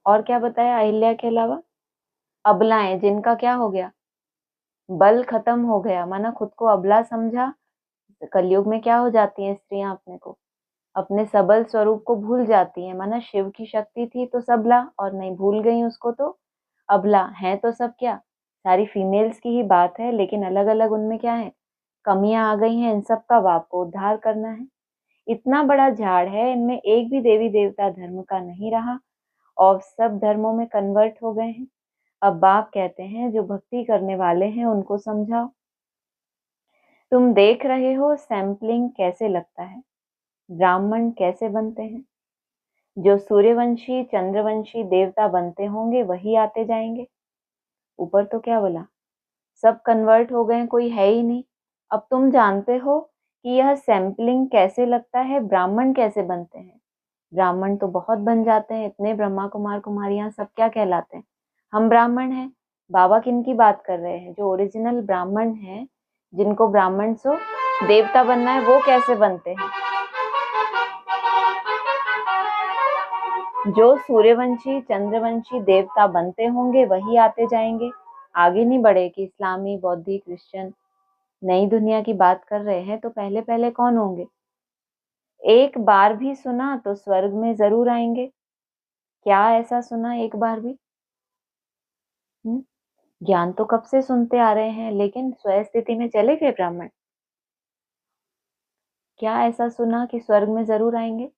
[SPEAKER 1] और क्या बताया अहिल्या के अलावा? अबलाएं, जिनका क्या हो गया, बल खत्म हो गया, माना खुद को अबला समझा। कलयुग में क्या हो जाती हैं स्त्रियां, अपने को, अपने सबल स्वरूप को भूल जाती हैं। माना शिव की शक्ति थी तो सबला, और नहीं, भूल गई उसको तो अबला। है तो सब क्या, सारी फीमेल्स की ही बात है, लेकिन अलग अलग उनमें क्या है, कमियां आ गई हैं। इन सब का बाप को उद्धार करना है। इतना बड़ा झाड़ है, इनमें एक भी देवी देवता धर्म का नहीं रहा, और सब धर्मों में कन्वर्ट हो गए हैं। अब बाप कहते हैं जो भक्ति करने वाले हैं उनको समझाओ। तुम देख रहे हो सैंपलिंग कैसे लगता है, ब्राह्मण कैसे बनते हैं। जो सूर्यवंशी चंद्रवंशी देवता बनते होंगे वही आते जाएंगे। ऊपर तो क्या बोला, सब कन्वर्ट हो गए, कोई है ही नहीं। अब तुम जानते हो कि यह सैंपलिंग कैसे लगता है, ब्राह्मण कैसे बनते हैं। ब्राह्मण तो बहुत बन जाते हैं, इतने ब्रह्मा कुमार कुमारियां सब क्या कहलाते हैं, हम ब्राह्मण हैं। बाबा किन की बात कर रहे हैं, जो ओरिजिनल ब्राह्मण हैं, जिनको ब्राह्मण से देवता बनना है, वो कैसे बनते हैं। जो सूर्यवंशी चंद्रवंशी देवता बनते होंगे वही आते जाएंगे। आगे नहीं बढ़े कि इस्लामी बौद्धी क्रिश्चियन नई दुनिया की बात कर रहे हैं, तो पहले पहले कौन होंगे। एक बार भी सुना तो स्वर्ग में जरूर आएंगे। क्या ऐसा सुना एक बार भी? ज्ञान तो कब से सुनते आ रहे हैं, लेकिन स्वयं स्थिति में चले गए ब्राह्मण। क्या ऐसा सुना कि स्वर्ग में जरूर आएंगे?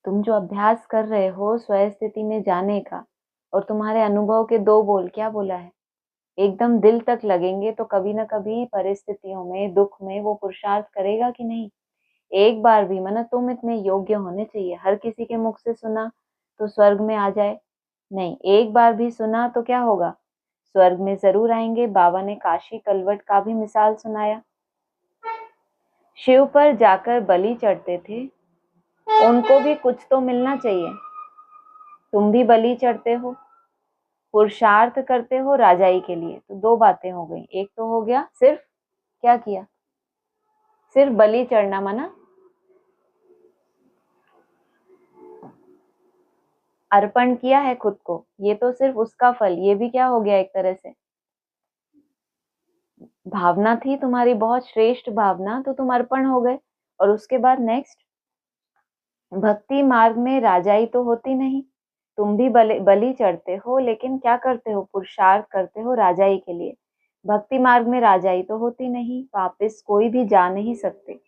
[SPEAKER 1] तुम जो अभ्यास कर रहे हो स्वयं स्थिति में जाने का, और तुम्हारे अनुभव के दो बोल क्या बोला है, एकदम दिल तक लगेंगे तो कभी ना कभी परिस्थितियों में, दुख में वो पुरुषार्थ करेगा कि नहीं। एक बार भी, माना तुम इतने योग्य होने चाहिए, हर किसी के मुख से सुना तो स्वर्ग में आ जाए, नहीं, एक बार भी सुना तो क्या होगा, स्वर्ग में जरूर आएंगे। बाबा ने काशी कलवट का भी मिसाल सुनाया। शिव पर जाकर बलि चढ़ते थे, उनको भी कुछ तो मिलना चाहिए। तुम भी बलि चढ़ते हो, पुरुषार्थ करते हो राजाई के लिए, तो दो बातें हो गई। एक तो हो गया सिर्फ क्या किया, सिर्फ बलि चढ़ना, माना अर्पण किया है खुद को, ये तो सिर्फ उसका फल, ये भी क्या हो गया, एक तरह से भावना थी तुम्हारी, बहुत श्रेष्ठ भावना, तो तुम अर्पण हो गए। और उसके बाद नेक्स्ट, भक्ति मार्ग में राजाई तो होती नहीं। तुम भी बलि चढ़ते हो, लेकिन क्या करते हो, पुरुषार्थ करते हो राजाई के लिए। भक्ति मार्ग में राजाई तो होती नहीं, वापिस कोई भी जा नहीं सकते।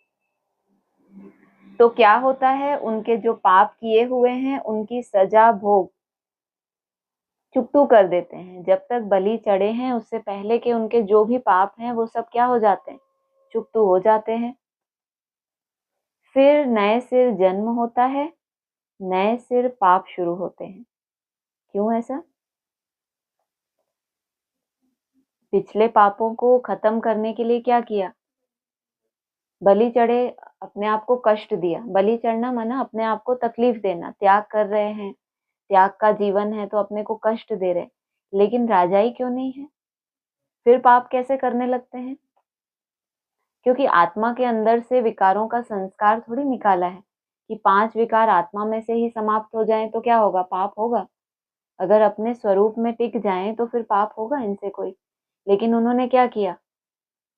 [SPEAKER 1] तो क्या होता है, उनके जो पाप किए हुए हैं उनकी सजा भोग चुकतू कर देते हैं। जब तक बलि चढ़े हैं उससे पहले के उनके जो भी पाप हैं वो सब क्या हो जाते हैं, चुकतू हो जाते हैं। फिर नए सिर जन्म होता है, नए सिर पाप शुरू होते हैं। क्यों ऐसा? पिछले पापों को खत्म करने के लिए क्या किया, बलि चढ़े, अपने आप को कष्ट दिया। बलि चढ़ना माना अपने आप को तकलीफ देना, त्याग कर रहे हैं, त्याग का जीवन है तो अपने को कष्ट दे रहे। लेकिन राजाई क्यों नहीं है, फिर पाप कैसे करने लगते हैं? क्योंकि आत्मा के अंदर से विकारों का संस्कार थोड़ी निकाला है कि 5 विकार आत्मा में से ही समाप्त हो जाएं तो क्या होगा, पाप होगा। अगर अपने स्वरूप में टिक जाएं तो फिर पाप होगा इनसे कोई। लेकिन उन्होंने क्या किया,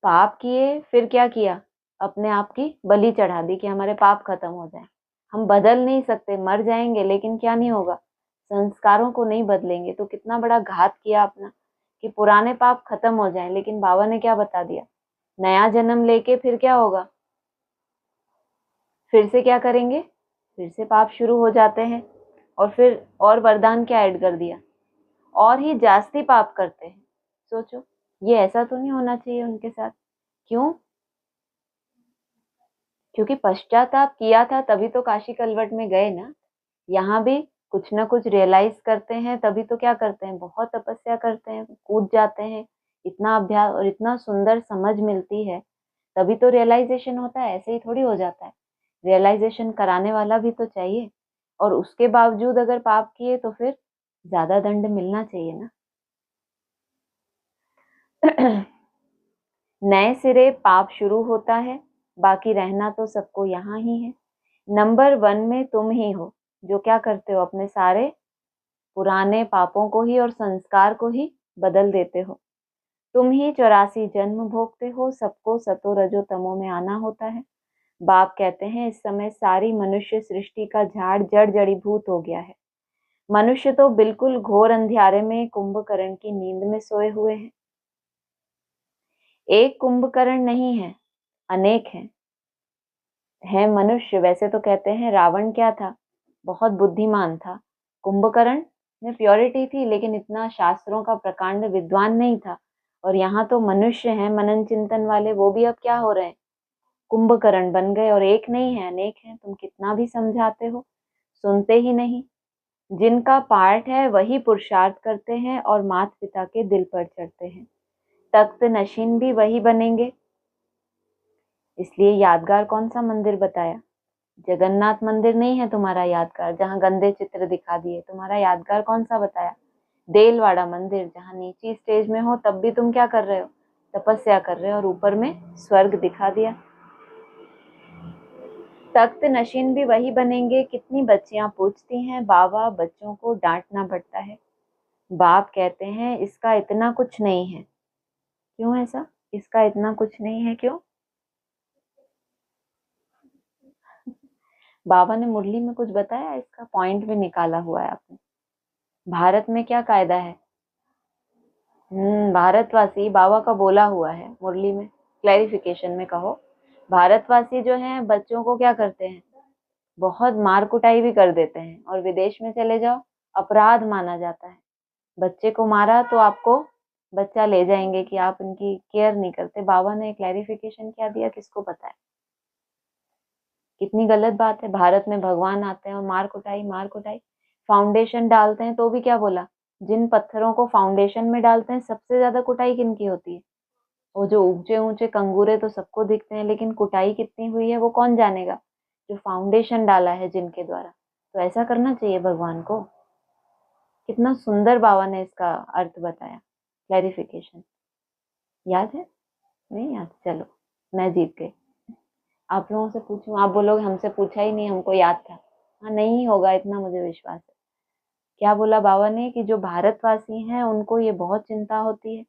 [SPEAKER 1] पाप किए, फिर क्या किया, अपने आप की बलि चढ़ा दी कि हमारे पाप खत्म हो जाए। हम बदल नहीं सकते, मर जाएंगे लेकिन क्या नहीं होगा, संस्कारों को नहीं बदलेंगे। तो कितना बड़ा घात किया अपना, कि पुराने पाप खत्म हो जाएं। लेकिन बाबा ने क्या बता दिया, नया जन्म लेके फिर क्या होगा, फिर से क्या करेंगे, फिर से पाप शुरू हो जाते हैं। और फिर और वरदान क्या ऐड कर दिया, और ही जास्ती पाप करते हैं। सोचो, ये ऐसा तो नहीं होना चाहिए उनके साथ। क्यों? क्योंकि पश्चाताप किया था तभी तो काशी कलवट में गए ना। यहाँ भी कुछ ना कुछ रियलाइज करते हैं तभी तो क्या करते हैं, बहुत तपस्या करते हैं, कूद जाते हैं, इतना अभ्यास और इतना सुंदर समझ मिलती है, तभी तो रियलाइजेशन होता है, ऐसे ही थोड़ी हो जाता है। रियलाइजेशन कराने वाला भी तो चाहिए, और उसके बावजूद अगर पाप किए तो फिर ज्यादा दंड मिलना चाहिए ना। नए सिरे पाप शुरू होता है, बाकी रहना तो सबको यहाँ ही है। नंबर 1 में तुम ही हो जो क्या करते हो, अपने सारे पुराने पापों को ही और संस्कार को ही बदल देते हो। तुम ही 84 जन्म भोगते हो, सबको सतो रजो तमो में आना होता है। बाप कहते हैं इस समय सारी मनुष्य सृष्टि का झाड़ जड़ जड़ीभूत हो गया है। मनुष्य तो बिल्कुल घोर अंधियारे में कुंभकर्ण की नींद में सोए हुए हैं। एक कुंभकर्ण नहीं है, अनेक है मनुष्य। वैसे तो कहते हैं रावण क्या था, बहुत बुद्धिमान था। कुंभकर्ण में प्योरिटी थी, लेकिन इतना शास्त्रों का प्रकांड विद्वान नहीं था। और यहाँ तो मनुष्य हैं मनन चिंतन वाले, वो भी अब क्या हो रहे हैं, कुंभकर्ण बन गए। और एक नहीं है, अनेक हैं। तुम कितना भी समझाते हो, सुनते ही नहीं। जिनका पाठ है वही पुरुषार्थ करते हैं और माता पिता के दिल पर चढ़ते हैं। तख्त नशीन भी वही बनेंगे। इसलिए यादगार कौन सा मंदिर बताया? जगन्नाथ मंदिर नहीं है तुम्हारा यादगार, जहाँ गंदे चित्र दिखा दिए। तुम्हारा यादगार कौन सा बताया? देलवाड़ा मंदिर, जहाँ नीची स्टेज में हो तब भी तुम क्या कर रहे हो, तपस्या कर रहे हो, और ऊपर में स्वर्ग दिखा दिया। तख्त नशीन भी वही बनेंगे। कितनी बच्चियां पूछती हैं बाबा, बच्चों को डांटना पड़ता है। बाप कहते हैं इसका इतना कुछ नहीं है। क्यों ऐसा? इसका इतना कुछ नहीं है क्यों? बाबा ने मुरली में कुछ बताया, इसका पॉइंट भी निकाला हुआ है आपने। भारत में क्या कायदा है? भारतवासी बाबा का बोला हुआ है मुरली में, क्लैरिफिकेशन में कहो। भारतवासी जो हैं बच्चों को क्या करते हैं, बहुत मार कुटाई भी कर देते हैं। और विदेश में चले जाओ, अपराध माना जाता है। बच्चे को मारा तो आपको बच्चा ले जाएंगे कि आप उनकी केयर नहीं करते। बाबा ने क्लैरिफिकेशन क्या दिया, किसको पता है? कितनी गलत बात है। भारत में भगवान आते हैं और मार कुटाई, मार कुटाई। फाउंडेशन डालते हैं तो भी क्या बोला, जिन पत्थरों को फाउंडेशन में डालते हैं सबसे ज्यादा कुटाई किनकी होती है? वो जो ऊंचे ऊंचे कंगूरे तो सबको दिखते हैं, लेकिन कुटाई कितनी हुई है वो कौन जानेगा? जो फाउंडेशन डाला है जिनके द्वारा। तो ऐसा करना चाहिए भगवान को। कितना सुंदर बाबा ने इसका अर्थ बताया, क्लैरिफिकेशन। याद है? नहीं याद? चलो मैं जीत गई। आप लोगों से पूछूं, आप बोलोगे हमसे पूछा ही नहीं, हमको याद था। हाँ, नहीं होगा इतना मुझे विश्वास है। क्या बोला बाबा ने कि जो भारतवासी हैं उनको ये बहुत चिंता होती है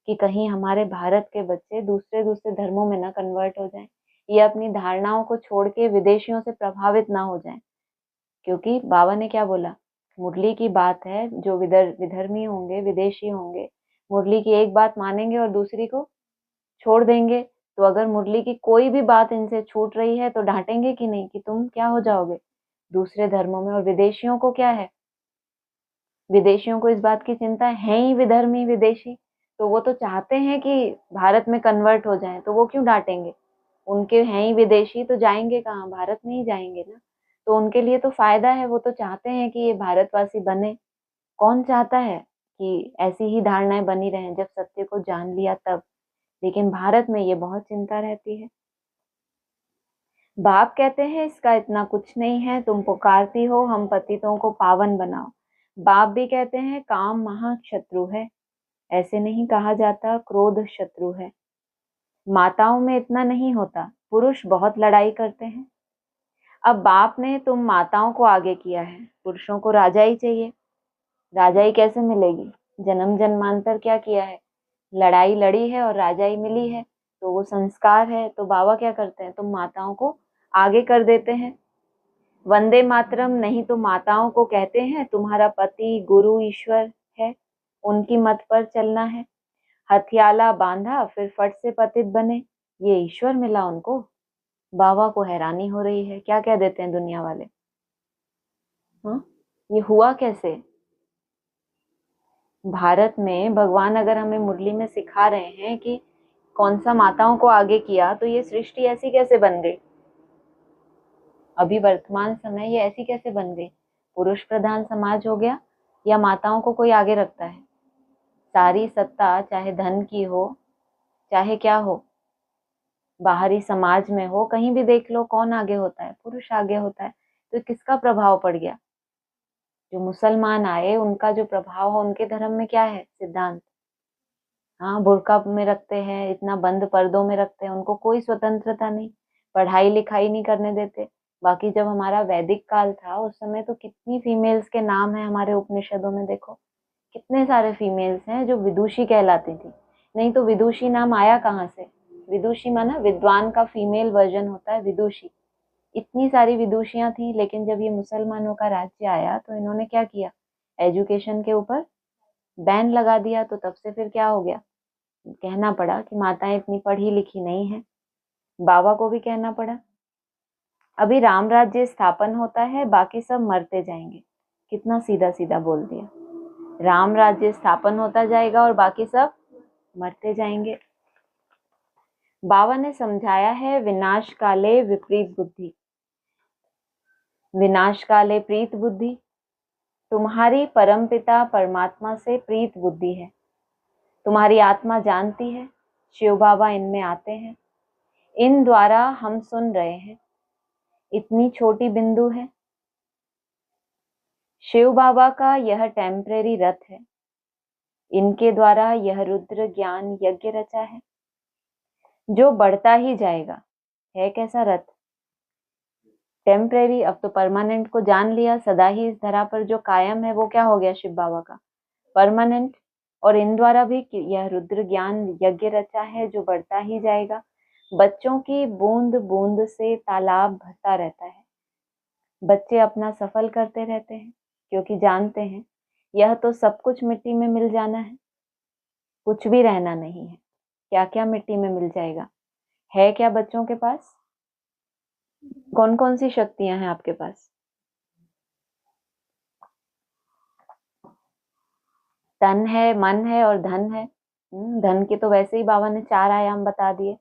[SPEAKER 1] कि कहीं हमारे भारत के बच्चे दूसरे दूसरे धर्मों में ना कन्वर्ट हो जाएं, ये अपनी धारणाओं को छोड़ के विदेशियों से प्रभावित ना हो जाएं। क्योंकि बाबा ने क्या बोला, मुरली की बात है, जो विधर्मी होंगे, विदेशी होंगे, मुरली की एक बात मानेंगे और दूसरी को छोड़ देंगे। तो अगर मुरली की कोई भी बात इनसे छूट रही है तो डांटेंगे कि नहीं, कि तुम क्या हो जाओगे दूसरे धर्मों में। और विदेशियों को क्या है, विदेशियों को इस बात की चिंता है ही, विधर्मी विदेशी, तो वो तो चाहते हैं कि भारत में कन्वर्ट हो जाएं, तो वो क्यों डांटेंगे? उनके हैं ही विदेशी, तो जाएंगे कहाँ, भारत में ही जाएंगे ना। तो उनके लिए तो फायदा है, वो तो चाहते हैं कि ये भारतवासी बने। कौन चाहता है कि ऐसी ही धारणाएं बनी रहें जब सत्य को जान लिया तब? लेकिन भारत में ये बहुत चिंता रहती है। बाप कहते हैं इसका इतना कुछ नहीं है, तुम पुकारती हो हम पतितों को पावन बनाओ। बाप भी कहते हैं काम महाशत्रु है, ऐसे नहीं कहा जाता, क्रोध शत्रु है। माताओं में इतना नहीं होता, पुरुष बहुत लड़ाई करते हैं। अब बाप ने तुम माताओं को आगे किया है, पुरुषों को राजाई चाहिए। राजाई कैसे मिलेगी? जन्म जन्मांतर क्या किया है, लड़ाई लड़ी है और राजाई मिली है, तो वो संस्कार है। तो बाबा क्या करते हैं, तुम माताओं को आगे कर देते हैं। वंदे मातरम नहीं तो माताओं को कहते हैं तुम्हारा पति गुरु ईश्वर है, उनकी मत पर चलना है। हथियाला बांधा फिर फट से पतित बने, ये ईश्वर मिला उनको। बाबा को हैरानी हो रही है, क्या कह देते हैं दुनिया वाले। हाँ, ये हुआ कैसे? भारत में भगवान अगर हमें मुरली में सिखा रहे हैं कि कौन सा माताओं को आगे किया, तो ये सृष्टि ऐसी कैसे बन गई? अभी वर्तमान समय ये ऐसी कैसे बन गई? पुरुष प्रधान समाज हो गया, या माताओं को कोई आगे रखता है? सारी सत्ता चाहे धन की हो, चाहे क्या हो, बाहरी समाज में हो, कहीं भी देख लो, कौन आगे होता है? पुरुष आगे होता है। तो किसका प्रभाव पड़ गया? जो मुसलमान आए उनका जो प्रभाव हो, उनके धर्म में क्या है सिद्धांत? हाँ, बुर्का में रखते हैं, इतना बंद पर्दों में रखते हैं, उनको कोई स्वतंत्रता नहीं, पढ़ाई लिखाई नहीं करने देते। बाकी जब हमारा वैदिक काल था उस समय तो कितनी फीमेल्स के नाम है हमारे उपनिषदों में, देखो कितने सारे फीमेल्स हैं जो विदुषी कहलाती थी। नहीं तो विदुषी नाम आया कहाँ से? विदुषी माना विद्वान का फीमेल वर्जन होता है विदुषी। इतनी सारी विदुषियां थी, लेकिन जब ये मुसलमानों का राज्य आया तो इन्होंने क्या किया? एजुकेशन के ऊपर बैन लगा दिया। तो तब से फिर क्या हो गया? कहना पड़ा कि माताएं इतनी पढ़ी लिखी नहीं है, बाबा को भी कहना पड़ा। अभी राम राज्य स्थापन होता है, बाकी सब मरते जाएंगे। कितना सीधा सीधा बोल दिया। राम राज्य स्थापन होता जाएगा और बाकी सब मरते जाएंगे। बाबा ने समझाया है, विनाश काले विपरीत बुद्धि, विनाश काले प्रीत बुद्धि। तुम्हारी परमपिता परमात्मा से प्रीत बुद्धि है, तुम्हारी आत्मा जानती है शिव बाबा इनमें आते हैं, इन द्वारा हम सुन रहे हैं। इतनी छोटी बिंदु है। शिव बाबा का यह टेम्परेरी रथ है, इनके द्वारा यह रुद्र ज्ञान यज्ञ रचा है, जो बढ़ता ही जाएगा। है कैसा रथ? टेम्परेरी। अब तो परमानेंट को जान लिया, सदा ही इस धरा पर जो कायम है वो क्या हो गया शिव बाबा का? परमानेंट। और इन द्वारा भी यह रुद्र ज्ञान यज्ञ रचा है, जो बढ़ता ही जाएगा। बच्चों की बूंद बूंद से तालाब भरता रहता है। बच्चे अपना सफल करते रहते हैं, क्योंकि जानते हैं यह तो सब कुछ मिट्टी में मिल जाना है, कुछ भी रहना नहीं है। क्या क्या मिट्टी में मिल जाएगा? है क्या बच्चों के पास? कौन कौन सी शक्तियां हैं आपके पास? तन है, मन है और धन है। धन के तो वैसे ही बाबा ने 4 आयाम बता दिए।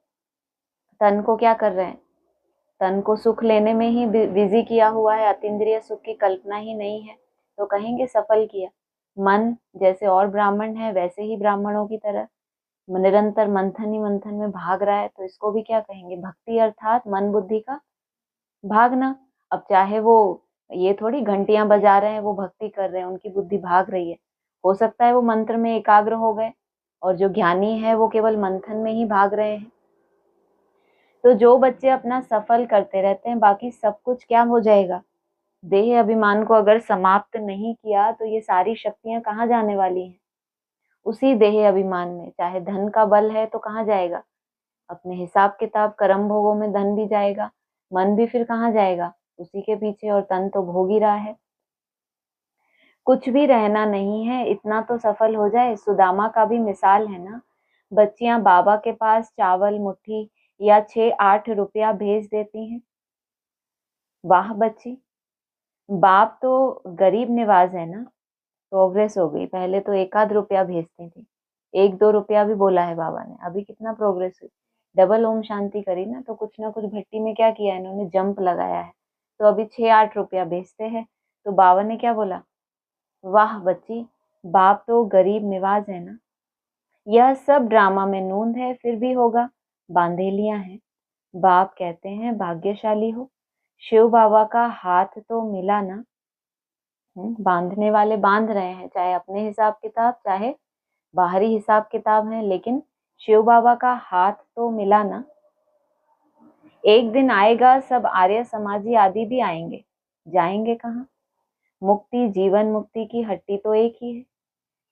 [SPEAKER 1] तन को क्या कर रहे हैं? तन को सुख लेने में ही बिजी किया हुआ है, अतीन्द्रिय सुख की कल्पना ही नहीं है, तो कहेंगे सफल किया। मन जैसे और ब्राह्मण है वैसे ही ब्राह्मणों की तरह निरंतर मंथन ही मंथन में भाग रहा है, तो इसको भी क्या कहेंगे? भक्ति, अर्थात मन बुद्धि का भागना। अब चाहे वो ये थोड़ी घंटियां बजा रहे हैं वो भक्ति कर रहे हैं, उनकी बुद्धि भाग रही है। हो सकता है वो मंत्र में एकाग्र हो गए, और जो ज्ञानी है वो केवल मंथन में ही भाग रहे हैं। तो जो बच्चे अपना सफल करते रहते हैं, बाकी सब कुछ क्या हो जाएगा? देह अभिमान को अगर समाप्त नहीं किया तो ये सारी शक्तियां कहाँ जाने वाली हैं? उसी देह अभिमान में। चाहे धन का बल है तो कहाँ जाएगा? अपने हिसाब किताब कर्म भोगों में धन भी जाएगा, मन भी फिर कहाँ जाएगा? उसी के पीछे, और तन तो भोग ही रहा है। कुछ भी रहना नहीं है, इतना तो सफल हो जाए। सुदामा का भी मिसाल है ना। बच्चियां बाबा के पास चावल मुट्ठी या 6-8 रुपया भेज देती हैं। वाह बच्ची, बाप तो गरीब निवाज है ना। प्रोग्रेस हो गई। पहले तो 1-आध रुपया भेजती थी, 1-2 रुपया भी बोला है बाबा ने। अभी कितना प्रोग्रेस हुई। डबल ओम शांति करी ना, तो कुछ ना कुछ भट्टी में क्या किया इन्होंने? जंप लगाया है। तो अभी 6-8 रुपया भेजते हैं। तो बाबा ने क्या बोला? वाह बच्ची, बाप तो गरीब निवाज है ना। यह सब ड्रामा में नूंद है, फिर भी होगा। बांधेलियां हैं। बाप कहते हैं भाग्यशाली हो, शिव बाबा का हाथ तो मिला ना। बांधने वाले बांध रहे हैं, चाहे अपने हिसाब किताब चाहे बाहरी हिसाब किताब है, लेकिन शिव बाबा का हाथ तो मिला ना। एक दिन आएगा सब आर्य समाजी आदि भी आएंगे। जाएंगे कहाँ? मुक्ति, जीवन मुक्ति की हट्टी तो एक ही है।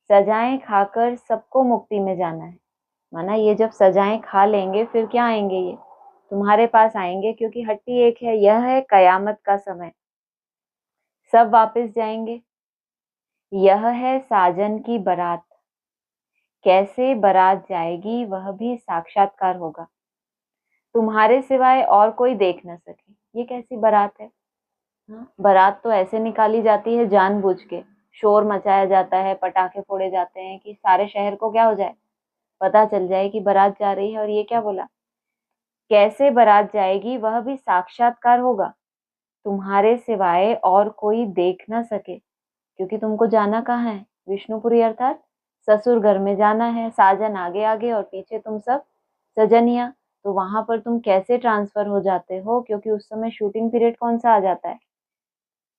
[SPEAKER 1] सजाएं खाकर सबको मुक्ति में जाना है। माना ये जब सजाएं खा लेंगे फिर क्या आएंगे? ये तुम्हारे पास आएंगे, क्योंकि हट्टी एक है। यह है कयामत का समय, सब वापस जाएंगे। यह है साजन की बारात, कैसे बारात जाएगी वह भी साक्षात्कार होगा, तुम्हारे सिवाय और कोई देख न सके। ये कैसी बारात है? बारात तो ऐसे निकाली जाती है जानबूझ के, शोर मचाया जाता है, पटाखे फोड़े जाते हैं कि सारे शहर को क्या हो जाए, पता चल जाए कि बारात जा रही है। और ये क्या बोला? कैसे बारात जाएगी वह भी साक्षात्कार होगा, तुम्हारे सिवाय और कोई देख ना सके। क्योंकि तुमको जाना कहाँ है? विष्णुपुरी, अर्थात ससुर घर में जाना है, साजन आगे आगे और पीछे तुम सब सजनिया, तो वहां पर तुम कैसे ट्रांसफर हो जाते हो, क्योंकि उस समय शूटिंग पीरियड कौन सा आ जाता है,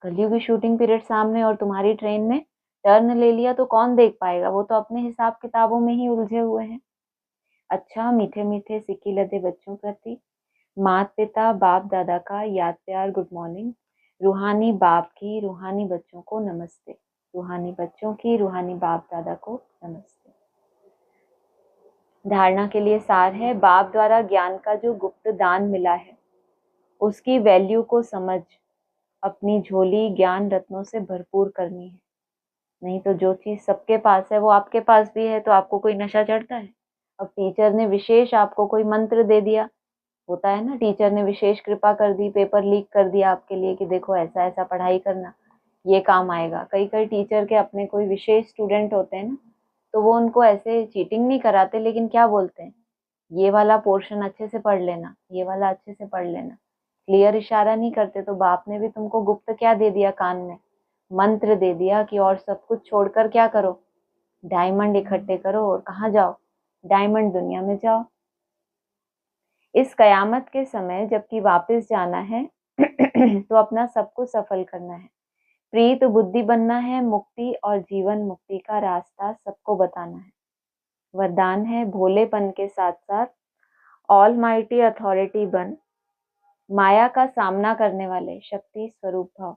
[SPEAKER 1] कलयुग की शूटिंग पीरियड सामने, और तुम्हारी ट्रेन ने टर्न ले लिया तो कौन देख पाएगा, वो तो अपने हिसाब किताबों में ही उलझे हुए हैं। अच्छा मीठे मीठे सिक्की लदे बच्चों प्रति मात पिता बाप दादा का याद प्यार गुड मॉर्निंग, रूहानी बाप की रूहानी बच्चों को नमस्ते, रूहानी बच्चों की रूहानी बाप दादा को नमस्ते। धारणा के लिए सार है, बाप द्वारा ज्ञान का जो गुप्त दान मिला है उसकी वैल्यू को समझ अपनी झोली ज्ञान रत्नों से भरपूर करनी है। नहीं तो जो चीज सबके पास है वो आपके पास भी है, तो आपको कोई नशा चढ़ता है। अब टीचर ने विशेष आपको कोई मंत्र दे दिया, होता है ना, टीचर ने विशेष कृपा कर दी, पेपर लीक कर दिया आपके लिए कि देखो ऐसा ऐसा पढ़ाई करना, ये काम आएगा। कई कई टीचर के अपने कोई विशेष स्टूडेंट होते हैं ना, तो वो उनको ऐसे चीटिंग नहीं कराते, लेकिन क्या बोलते हैं, ये वाला पोर्शन अच्छे से पढ़ लेना, ये वाला अच्छे से पढ़ लेना, क्लियर इशारा नहीं करते। तो बाप ने भी तुमको गुप्त क्या दे दिया, कान में मंत्र दे दिया कि और सब कुछ छोड़कर क्या करो, डायमंड इकट्ठे करो और कहाँ जाओ, डायमंड दुनिया में जाओ। इस कयामत के समय जबकि वापस जाना है तो अपना सब कुछ सफल करना है, प्रीत बुद्धि बनना है, मुक्ति और जीवन मुक्ति का रास्ता सबको बताना है। वरदान है, भोलेपन के साथ साथ ऑल माइटी अथॉरिटी बन, माया का सामना करने वाले शक्ति स्वरूप भाव।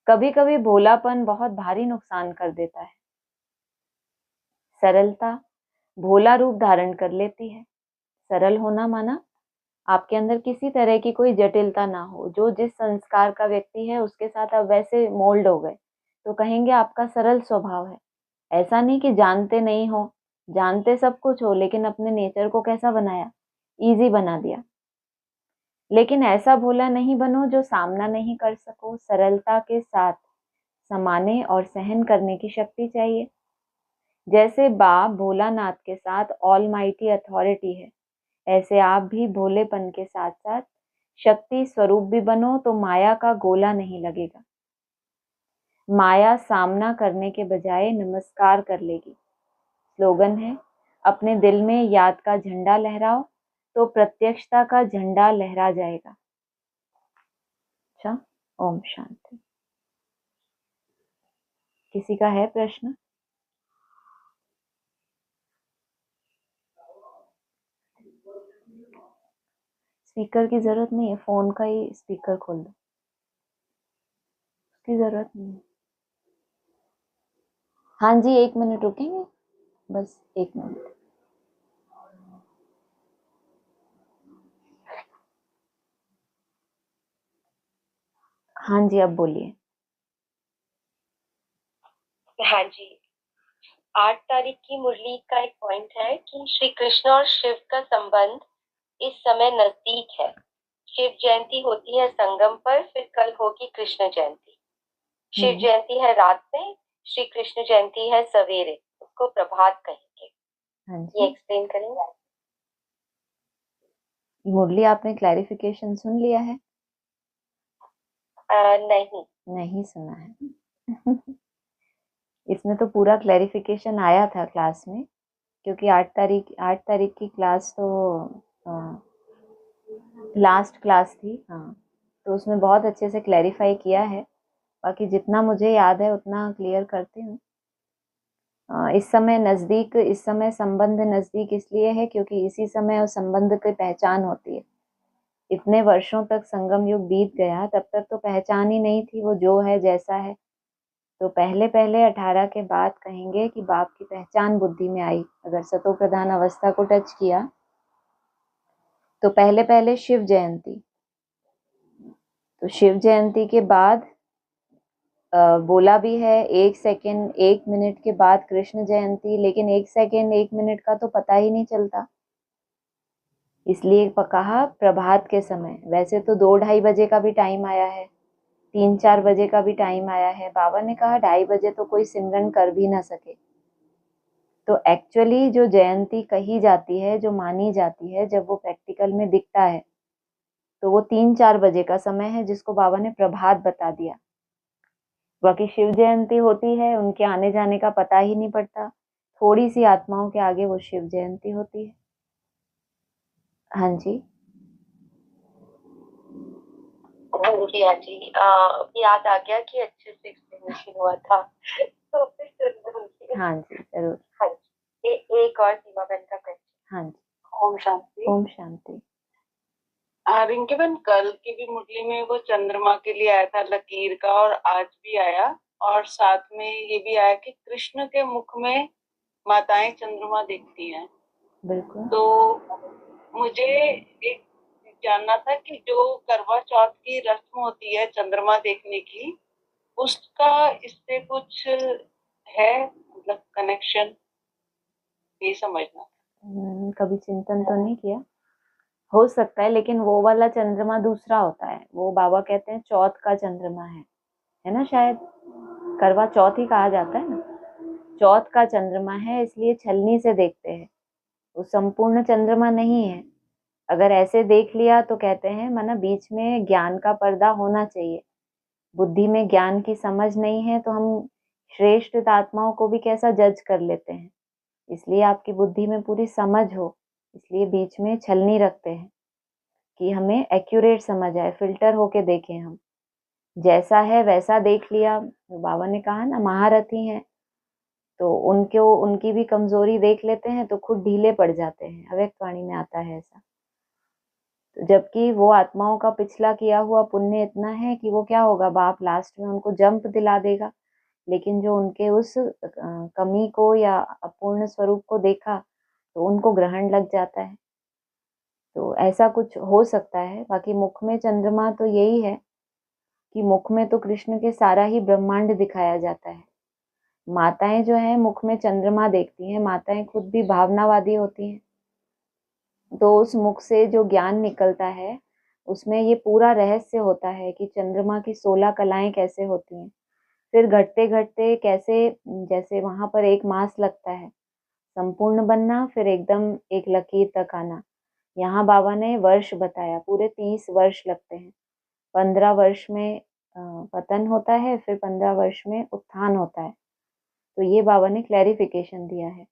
[SPEAKER 1] कभी कभी भोलापन बहुत भारी नुकसान कर देता है, सरलता भोला रूप धारण कर लेती है। सरल होना माना आपके अंदर किसी तरह की कोई जटिलता ना हो, जो जिस संस्कार का व्यक्ति है उसके साथ आप वैसे मोल्ड हो गए तो कहेंगे आपका सरल स्वभाव है। ऐसा नहीं कि जानते नहीं हो, जानते सब कुछ हो, लेकिन अपने नेचर को कैसा बनाया, इजी बना दिया। लेकिन ऐसा भोला नहीं बनो जो सामना नहीं कर सको, सरलता के साथ समाने और सहन करने की शक्ति चाहिए। जैसे बाप भोलानाथ के साथ ऑल माइटी अथॉरिटी है, ऐसे आप भी भोलेपन के साथ साथ शक्ति स्वरूप भी बनो, तो माया का गोला नहीं लगेगा। माया सामना करने के बजाय नमस्कार कर लेगी। स्लोगन है, अपने दिल में याद का झंडा लहराओ तो प्रत्यक्षता का झंडा लहरा जाएगा। अच्छा, ओम शांति। किसी का है प्रश्न? स्पीकर की जरूरत नहीं है, फोन का ही स्पीकर खोल दो, उसकी जरूरत नहीं है। हाँ जी, 1 मिनट रुकेंगे, बस 1 मिनट। हाँ जी, अब बोलिए।
[SPEAKER 2] हाँ जी, 8 तारीख की मुरली का एक पॉइंट है कि श्री कृष्ण और शिव का संबंध इस समय नजदीक है। शिव जयंती होती है संगम पर, फिर कल होगी कृष्ण जयंती। शिव जयंती है रात में, श्री कृष्ण जयंती है सवेरे, उसको प्रभात कहेंगे। ये एक्सप्लेन करेंगे?
[SPEAKER 1] मुरली आपने क्लैरिफिकेशन सुन लिया है?
[SPEAKER 2] नहीं
[SPEAKER 1] सुना है। इसमें तो पूरा क्लैरिफिकेशन आया था क्लास में, क्योंकि 8 तारीख की क्लास तो लास्ट क्लास थी। हाँ, तो उसमें बहुत अच्छे से क्लैरिफाई किया है। बाकी जितना मुझे याद है उतना क्लियर करती हूँ। इस समय संबंध नजदीक इसलिए है क्योंकि इसी समय उस संबंध की पहचान होती है। इतने वर्षों तक संगम युग बीत गया, तब तक तो पहचान ही नहीं थी, वो जो है जैसा है। तो पहले 18 के बाद कहेंगे कि बाप की पहचान बुद्धि में आई। अगर सतो प्रधान अवस्था को टच किया तो पहले शिव जयंती, तो शिव जयंती के बाद बोला भी है 1 सेकेंड 1 मिनट के बाद कृष्ण जयंती, लेकिन 1 सेकेंड 1 मिनट का तो पता ही नहीं चलता, इसलिए कहा प्रभात के समय। वैसे तो 2-2:30 बजे का भी टाइम आया है, 3-4 बजे का भी टाइम आया है। बाबा ने कहा 2:30 बजे तो कोई सिमरन कर भी ना सके। तो एक्चुअली जो जयंती कही जाती है, जो मानी जाती है, जब वो प्रैक्टिकल में दिखता है तो वो 3-4 बजे का समय है, जिसको बाबा ने प्रभात बता दिया। बाकी शिव जयंती होती है, उनके आने जाने का पता ही नहीं पड़ता। थोड़ी सी आत्माओं के आगे वो शिव जयंती होती है। हाँ जी।
[SPEAKER 2] हाँ जी, हाँ जी। अभी याद आ गया कि अच्छे से एक्सप्लेनेशन हुआ था। तो फिर सुन
[SPEAKER 1] हाँ जी जरूर।
[SPEAKER 2] हाँ जी, एक और सीमा बहन का क्वेश्चन।
[SPEAKER 1] हाँ जी।
[SPEAKER 3] ओम शांति।
[SPEAKER 1] ओम शांति।
[SPEAKER 3] रिंकी बहन, कल की भी मुरली में वो चंद्रमा के लिए आया था लकीर का, और आज भी आया, और साथ में ये भी आया कि कृष्ण के मुख में माताएं चंद्रमा देखती हैं।
[SPEAKER 1] बिल्कुल।
[SPEAKER 3] तो मुझे एक जानना था कि जो करवा चौथ की रस्म होती है चंद्रमा देखने की, उसका इससे कुछ है, मतलब कनेक्शन, ये समझना।
[SPEAKER 1] कभी चिंतन तो नहीं किया, हो सकता है, लेकिन वो वाला चंद्रमा दूसरा होता है। वो बाबा कहते हैं चौथ का चंद्रमा है ना, शायद करवा चौथ ही कहा जाता है ना। चौथ का चंद्रमा है, इसलिए छलनी से देखते हैं, वो संपूर्ण चंद्रमा नहीं है। अगर ऐसे देख लिया तो कहते हैं माना बीच में ज्ञान का पर्दा होना चाहिए। बुद्धि में ज्ञान की समझ नहीं है तो हम श्रेष्ठ आत्माओं को भी कैसा जज कर लेते हैं। इसलिए आपकी बुद्धि में पूरी समझ हो, इसलिए बीच में छलनी रखते हैं कि हमें एक्यूरेट समझ आए, फिल्टर होके देखें हम। जैसा है वैसा देख लिया, बाबा ने कहा ना महारथी हैं, तो उनको उनकी भी कमजोरी देख लेते हैं तो खुद ढीले पड़ जाते हैं। अव्यक्त वाणी में आता है ऐसा। तो जबकि वो आत्माओं का पिछला किया हुआ पुण्य इतना है कि वो क्या होगा, बाप लास्ट में उनको जंप दिला देगा। लेकिन जो उनके उस कमी को या अपूर्ण स्वरूप को देखा तो उनको ग्रहण लग जाता है। तो ऐसा कुछ हो सकता है। बाकी मुख में चंद्रमा तो यही है कि मुख में तो कृष्ण के सारा ही ब्रह्मांड दिखाया जाता है। माताएं जो है मुख में चंद्रमा देखती हैं, माताएं खुद भी भावनावादी होती हैं। तो उस मुख से जो ज्ञान निकलता है उसमें ये पूरा रहस्य होता है कि चंद्रमा की 16 कलाएं कैसे होती हैं, फिर घटते घटते कैसे, जैसे वहां पर एक मास लगता है संपूर्ण बनना, फिर एकदम एक लकीर तक आना। यहाँ बाबा ने वर्ष बताया, पूरे 30 वर्ष लगते हैं। 15 वर्ष में पतन होता है, फिर 15 वर्ष में उत्थान होता है। तो ये बाबा ने क्लैरिफिकेशन दिया है।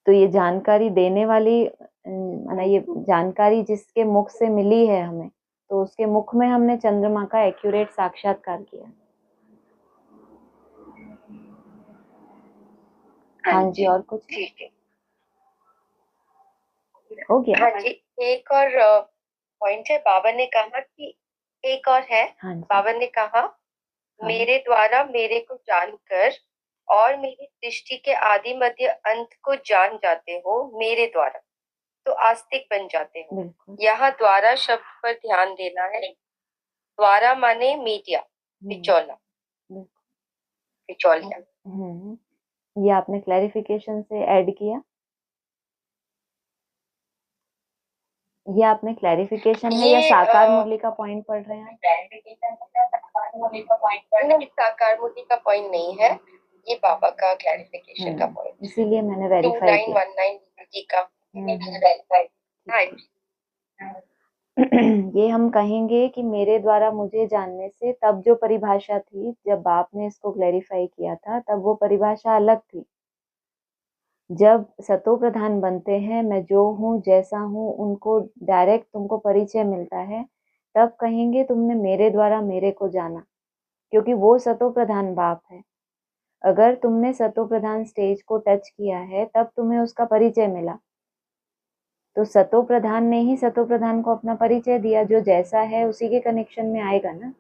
[SPEAKER 1] तो ये जानकारी देने वाली माना ये जानकारी जिसके मुख से मिली है हमें, तो उसके मुख में हमने चंद्रमा का एक्यूरेट साक्षात्कार किया। हाँ जी, और कुछ
[SPEAKER 2] ठीक है,
[SPEAKER 1] हो गया?
[SPEAKER 2] हाँ जी। एक और पॉइंट है, बाबा ने कहा कि एक और है।
[SPEAKER 1] हाँ जी।
[SPEAKER 2] बाबा ने कहा
[SPEAKER 1] हाँ।
[SPEAKER 2] मेरे द्वारा मेरे को जानकर और मेरी सृष्टि के आदि मध्य अंत को जान जाते हो मेरे द्वारा, तो आस्तिक बन जाते हो।
[SPEAKER 1] बिल्कुल।
[SPEAKER 2] यहाँ द्वारा शब्द पर ध्यान देना है। द्वारा माने मीडिया, बिचौला,
[SPEAKER 1] बिल्कुल।
[SPEAKER 2] बिचौलिया।
[SPEAKER 1] ये आपने क्लैरिफिकेशन से ऐड किया, ये आपने क्लैरिफिकेशन है या साकार मुरली का पॉइंट पढ़ रहे हैं?
[SPEAKER 2] नहीं, साकार मुरली का पॉइंट नहीं है, ये बाबा का क्लैरिफिकेशन का पॉइंट,
[SPEAKER 1] इसीलिए मैंने वेरीफाई किया।
[SPEAKER 2] 2919 जी का। हाँ जी।
[SPEAKER 1] ये हम कहेंगे कि मेरे द्वारा मुझे जानने से, तब जो परिभाषा थी जब आपने इसको क्लैरिफाई किया था तब वो परिभाषा अलग थी। जब सतो प्रधान बनते हैं, मैं जो हूँ जैसा हूँ उनको डायरेक्ट तुमको परिचय मिलता है, तब कहेंगे तुमने मेरे द्वारा मेरे को जाना, क्योंकि वो सतो प्रधान बाप है। अगर तुमने सतो प्रधान स्टेज को टच किया है तब तुम्हें उसका परिचय मिला। तो सतो प्रधान ने ही सतो प्रधान को अपना परिचय दिया, जो जैसा है उसी के कनेक्शन में आएगा ना।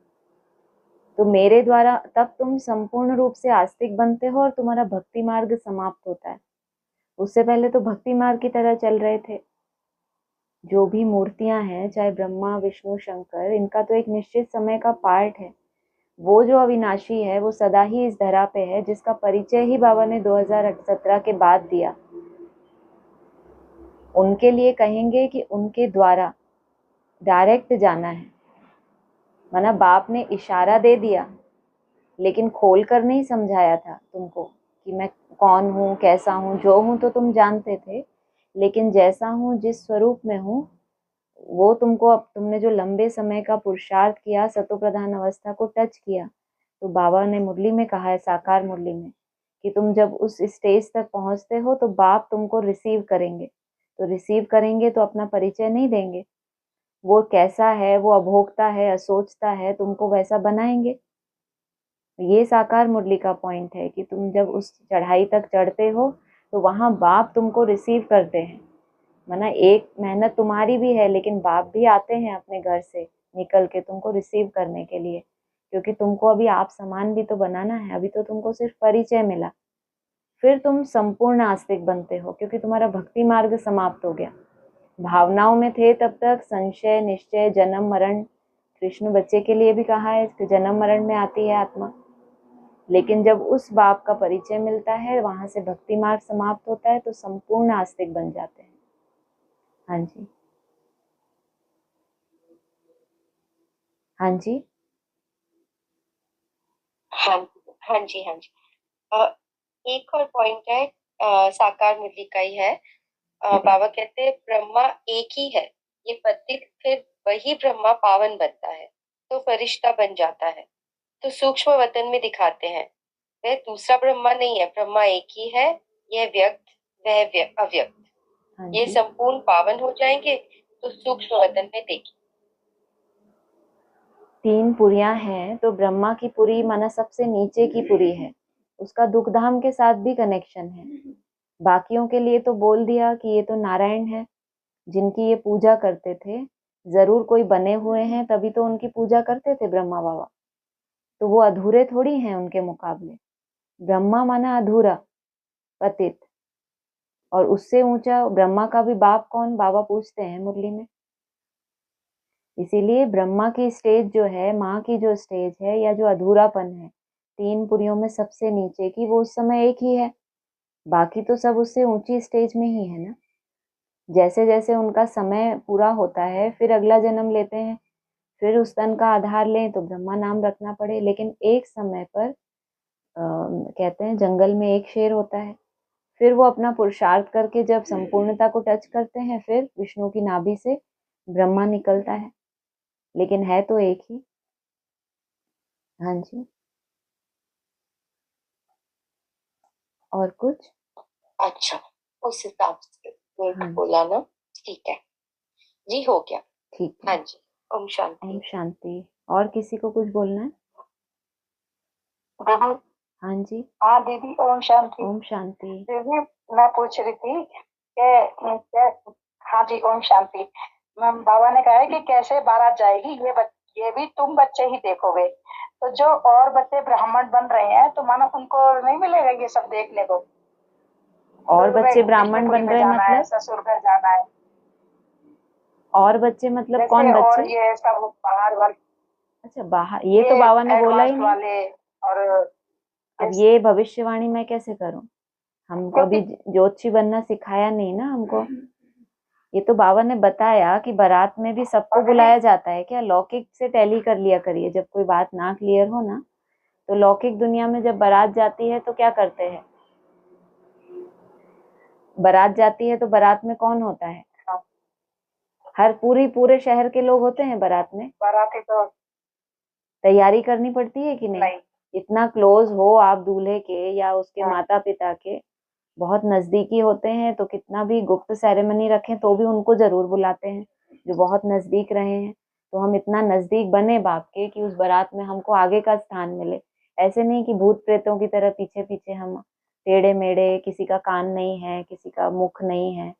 [SPEAKER 1] तो मेरे द्वारा तब तुम संपूर्ण रूप से आस्तिक बनते हो और तुम्हारा भक्ति मार्ग समाप्त होता है। उससे पहले तो भक्ति मार्ग की तरह चल रहे थे। जो भी मूर्तियां हैं, चाहे ब्रह्मा विष्णु शंकर, इनका तो एक निश्चित समय का पार्ट है। वो जो अविनाशी है वो सदा ही इस धरा पे है, जिसका परिचय ही बाबा ने 2017 के बाद दिया। उनके लिए कहेंगे कि उनके द्वारा डायरेक्ट जाना है। माना बाप ने इशारा दे दिया लेकिन खोल कर नहीं समझाया था तुमको कि मैं कौन हूँ कैसा हूँ। जो हूँ तो तुम जानते थे, लेकिन जैसा हूँ जिस स्वरूप में हूँ वो तुमको, अब तुमने जो लंबे समय का पुरुषार्थ किया, सतो प्रधान अवस्था को टच किया, तो बाबा ने मुरली में कहा है, साकार मुरली में, कि तुम जब उस स्टेज तक पहुंचते हो तो बाप तुमको रिसीव करेंगे। तो रिसीव करेंगे तो अपना परिचय नहीं देंगे, वो कैसा है, वो अभोक्ता है, असोचता है, तुमको वैसा बनाएंगे। ये साकार मुरली का पॉइंट है कि तुम जब उस चढ़ाई तक चढ़ते हो तो वहां बाप तुमको रिसीव करते हैं। माना एक मेहनत तुम्हारी भी है, लेकिन बाप भी आते हैं अपने घर से निकल के तुमको रिसीव करने के लिए, क्योंकि तुमको अभी आप समान भी तो बनाना है। अभी तो तुमको सिर्फ परिचय मिला, फिर तुम संपूर्ण आस्तिक बनते हो क्योंकि तुम्हारा भक्ति मार्ग समाप्त हो गया। भावनाओं में थे तब तक, संशय, निश्चय, जन्म मरण। कृष्ण बच्चे के लिए भी कहा है कि जन्म मरण में आती है आत्मा, लेकिन जब उस बाप का परिचय मिलता है, वहां से भक्ति मार्ग समाप्त होता है, तो संपूर्ण आस्तिक बन जाते हैं। हाँ जी, हाँ जी,
[SPEAKER 2] हाँ हाँ जी, हाँ जी। एक और पॉइंट है, साकार मुरली का ही है। बाबा कहते हैं ब्रह्मा एक ही है, ये पतित फिर वही ब्रह्मा पावन बनता है तो फरिश्ता बन जाता है। तो सूक्ष्म वतन में दिखाते हैं वह दूसरा ब्रह्मा नहीं है, ब्रह्मा एक ही है, यह व्यक्त वह अव्यक्त।
[SPEAKER 1] हाँ
[SPEAKER 2] ये
[SPEAKER 1] जी।
[SPEAKER 2] संपूर्ण पावन हो जाएंगे तो सूक्ष्म वतन में देखिए।
[SPEAKER 1] 3 पुरियां हैं, तो ब्रह्मा की पुरी माना सबसे नीचे की पुरी है, उसका दुखधाम के साथ भी कनेक्शन है। बाकियों के लिए तो बोल दिया कि ये तो नारायण है जिनकी ये पूजा करते थे, जरूर कोई बने हुए हैं तभी तो उनकी पूजा करते थे ब्रह्मा बाबा, तो वो अधूरे थोड़ी हैं उनके मुकाबले। ब्रह्मा माना अधूरा, पतित, और उससे ऊंचा ब्रह्मा का भी बाप कौन, बाबा पूछते हैं मुरली में। इसीलिए ब्रह्मा की स्टेज जो है, माँ की जो स्टेज है, या जो अधूरापन है 3 पुरियों में सबसे नीचे की, वो उस समय एक ही है। बाकी तो सब उससे ऊंची स्टेज में ही है ना। जैसे जैसे उनका समय पूरा होता है, फिर अगला जन्म लेते हैं, फिर उस तन का आधार लें तो ब्रह्मा नाम रखना पड़े। लेकिन एक समय पर कहते हैं जंगल में एक शेर होता है, फिर वो अपना पुरुषार्थ करके जब संपूर्णता को टच करते हैं, फिर विष्णु की नाभि से ब्रह्मा निकलता है, लेकिन है तो एक ही। हाँ जी, और कुछ?
[SPEAKER 2] अच्छा, उस हिसाब से
[SPEAKER 1] हाँ
[SPEAKER 2] बोला ना, ठीक है जी, हो गया।
[SPEAKER 1] ठीक
[SPEAKER 2] हाँ
[SPEAKER 1] है।
[SPEAKER 2] जी, ओम शांति।
[SPEAKER 1] ओम शांति। और किसी को कुछ बोलना है?
[SPEAKER 3] दीदी,
[SPEAKER 1] हाँ जी,
[SPEAKER 3] हाँ दीदी, ओम शांति।
[SPEAKER 1] ओम शांति।
[SPEAKER 3] दीदी, मैं पूछ रही थी कि हाँ जी, ओम शांति। मैम, बाबा ने कहा है कि कैसे बारात जाएगी, ये भी तुम बच्चे ही देखोगे। तो जो और बच्चे ब्राह्मण बन रहे हैं, तो मानो उनको नहीं मिलेगा ये सब देखने को?
[SPEAKER 1] और
[SPEAKER 3] दुर्ग
[SPEAKER 1] बच्चे
[SPEAKER 3] में
[SPEAKER 1] ब्राह्मण
[SPEAKER 3] विष्णुपुरी
[SPEAKER 1] बन
[SPEAKER 3] में
[SPEAKER 1] रहे
[SPEAKER 3] जाना है,
[SPEAKER 1] मतलब?
[SPEAKER 3] ससुर घर जाना है,
[SPEAKER 1] और बच्चे मतलब
[SPEAKER 3] जैसे,
[SPEAKER 1] कौन
[SPEAKER 3] और
[SPEAKER 1] बच्चे?
[SPEAKER 3] ये सब बाहर वाले,
[SPEAKER 1] अच्छा, बाहर, ये तो
[SPEAKER 3] ये
[SPEAKER 1] बाबा ने बोला ही
[SPEAKER 3] एडवांस्ड
[SPEAKER 1] नहीं।
[SPEAKER 3] वाले, और
[SPEAKER 1] अब
[SPEAKER 3] ये,
[SPEAKER 1] ये भविष्यवाणी मैं कैसे करूं? हमको
[SPEAKER 3] क्योंकि
[SPEAKER 1] अभी ज्योतिषी बनना सिखाया नहीं ना हमको। ये तो बाबा ने बताया कि बारात में भी सबको
[SPEAKER 3] और दीदी,
[SPEAKER 1] बुलाया जाता है क्या। लौकिक से टैली कर लिया करिए, जब कोई बात ना क्लियर हो ना, तो लौकिक दुनिया में जब बारात जाती है तो क्या करते हैं? बारात जाती है तो बारात में कौन होता है?
[SPEAKER 3] हाँ,
[SPEAKER 1] हर पूरे शहर के लोग होते हैं बारात में।
[SPEAKER 3] बाराती तो
[SPEAKER 1] तैयारी करनी पड़ती है कि नहीं?
[SPEAKER 3] नहीं।
[SPEAKER 1] इतना क्लोज हो आप दूल्हे के या उसके
[SPEAKER 3] हाँ,
[SPEAKER 1] माता पिता के, बहुत नजदीकी होते हैं, तो कितना भी गुप्त सेरेमनी रखें तो भी उनको जरूर बुलाते हैं जो बहुत नजदीक रहे हैं। तो हम इतना नजदीक बने बाप के कि उस बारात में हमको आगे का स्थान मिले। ऐसे नहीं कि भूत प्रेतों की तरह पीछे पीछे हम टेढ़े मेढ़े, किसी का कान नहीं है, किसी का मुख नहीं है,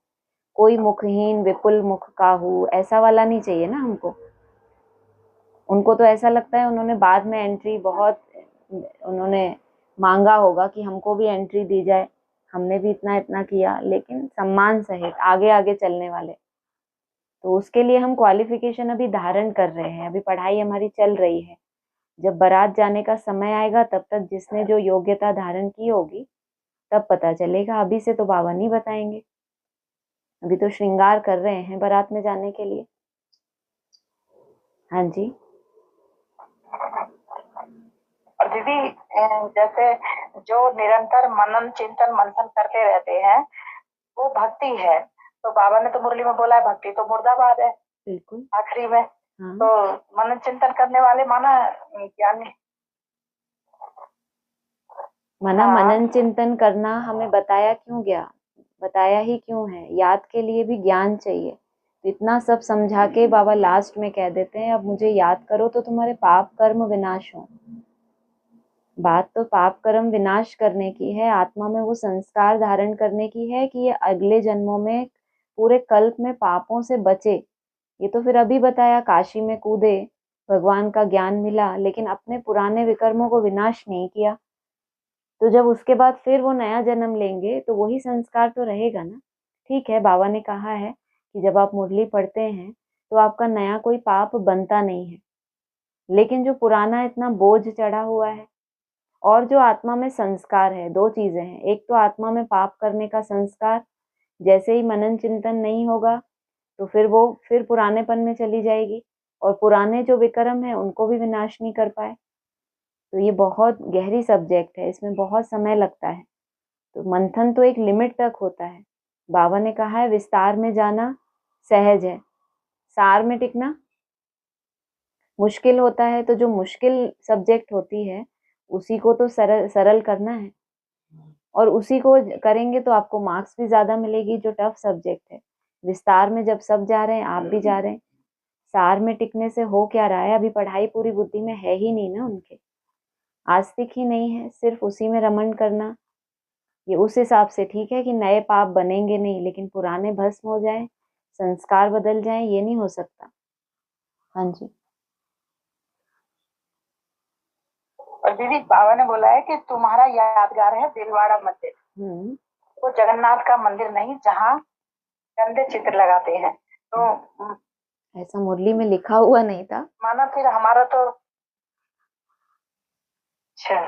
[SPEAKER 1] कोई मुखहीन विपुल मुख काहू, ऐसा वाला नहीं चाहिए ना हमको। उनको तो ऐसा लगता है उन्होंने बाद में एंट्री बहुत उन्होंने मांगा होगा कि हमको भी एंट्री दी जाए, हमने भी इतना इतना किया, लेकिन सम्मान सहित आगे आगे चलने वाले। तो उसके लिए हम क्वालिफिकेशन अभी धारण कर रहे हैं, अभी पढ़ाई हमारी चल रही है। जब बारात जाने का समय आएगा तब तक जिसने जो योग्यता धारण की होगी तब पता चलेगा। अभी से तो बाबा नहीं बताएंगे, अभी तो श्रृंगार कर रहे हैं बारात में जाने के लिए। हाँ जी,
[SPEAKER 3] और दीदी, जैसे जो निरंतर मनन चिंतन मंथन करते रहते हैं, वो भक्ति है। तो बाबा ने तो मुरली में बोला है, भक्ति तो मुर्दाबाद है
[SPEAKER 1] बिल्कुल।
[SPEAKER 3] आखिरी में।
[SPEAKER 1] हाँ,
[SPEAKER 3] तो मनन चिंतन करने वाले माना ज्ञानी।
[SPEAKER 1] मना
[SPEAKER 4] हाँ।
[SPEAKER 1] मनन चिंतन करना हमें बताया क्यों गया, बताया ही क्यों है, याद के लिए भी ज्ञान चाहिए। तो इतना सब समझा के बाबा लास्ट में कह देते हैं अब मुझे याद करो तो तुम्हारे पाप कर्म विनाश हो। बात तो पाप कर्म विनाश करने की है, आत्मा में वो संस्कार धारण करने की है कि ये अगले जन्मों में पूरे कल्प में पापों से बचे। ये तो फिर अभी बताया, काशी में कूदे, भगवान का ज्ञान मिला, लेकिन अपने पुराने विकर्मों को विनाश नहीं किया। तो जब उसके बाद फिर वो नया जन्म लेंगे तो वही संस्कार तो रहेगा ना। ठीक है, बाबा ने कहा है कि जब आप मुरली पढ़ते हैं तो आपका नया कोई पाप बनता नहीं है, लेकिन जो पुराना इतना बोझ चढ़ा हुआ है और जो आत्मा में संस्कार है, दो चीजें हैं। एक तो आत्मा में पाप करने का संस्कार, जैसे ही मनन चिंतन नहीं होगा तो फिर वो फिर पुरानेपन में चली जाएगी, और पुराने जो विकर्म है उनको भी विनाश नहीं कर पाए। तो ये बहुत गहरी सब्जेक्ट है, इसमें बहुत समय लगता है। तो मंथन तो एक लिमिट तक होता है। बाबा ने कहा है विस्तार में जाना सहज है, सार में टिकना मुश्किल होता है। तो जो मुश्किल सब्जेक्ट होती है उसी को तो सरल सरल करना है, और उसी को करेंगे तो आपको मार्क्स भी ज्यादा मिलेगी। जो टफ सब्जेक्ट है, विस्तार में जब सब जा रहे हैं आप भी जा रहे हैं, सार में टिकने से हो क्या रहा है? अभी पढ़ाई पूरी बुद्धि में है ही नहीं ना उनके, आस्तिक ही नहीं है, सिर्फ उसी में रमण करना। ये उस हिसाब से ठीक है कि नए पाप बनेंगे नहीं, लेकिन पुराने भस्म हो जाए, संस्कार बदल जाए, ये नहीं हो सकता। हाँ जी।
[SPEAKER 4] और दीदी बाबा ने बोला है कि तुम्हारा यादगार है दिलवाड़ा मंदिर, वो जगन्नाथ का मंदिर नहीं जहाँ गंदे चित्र लगाते हैं। तो
[SPEAKER 1] ऐसा मुरली में लिखा हुआ नहीं था।
[SPEAKER 4] माना फिर हमारा तो अच्छा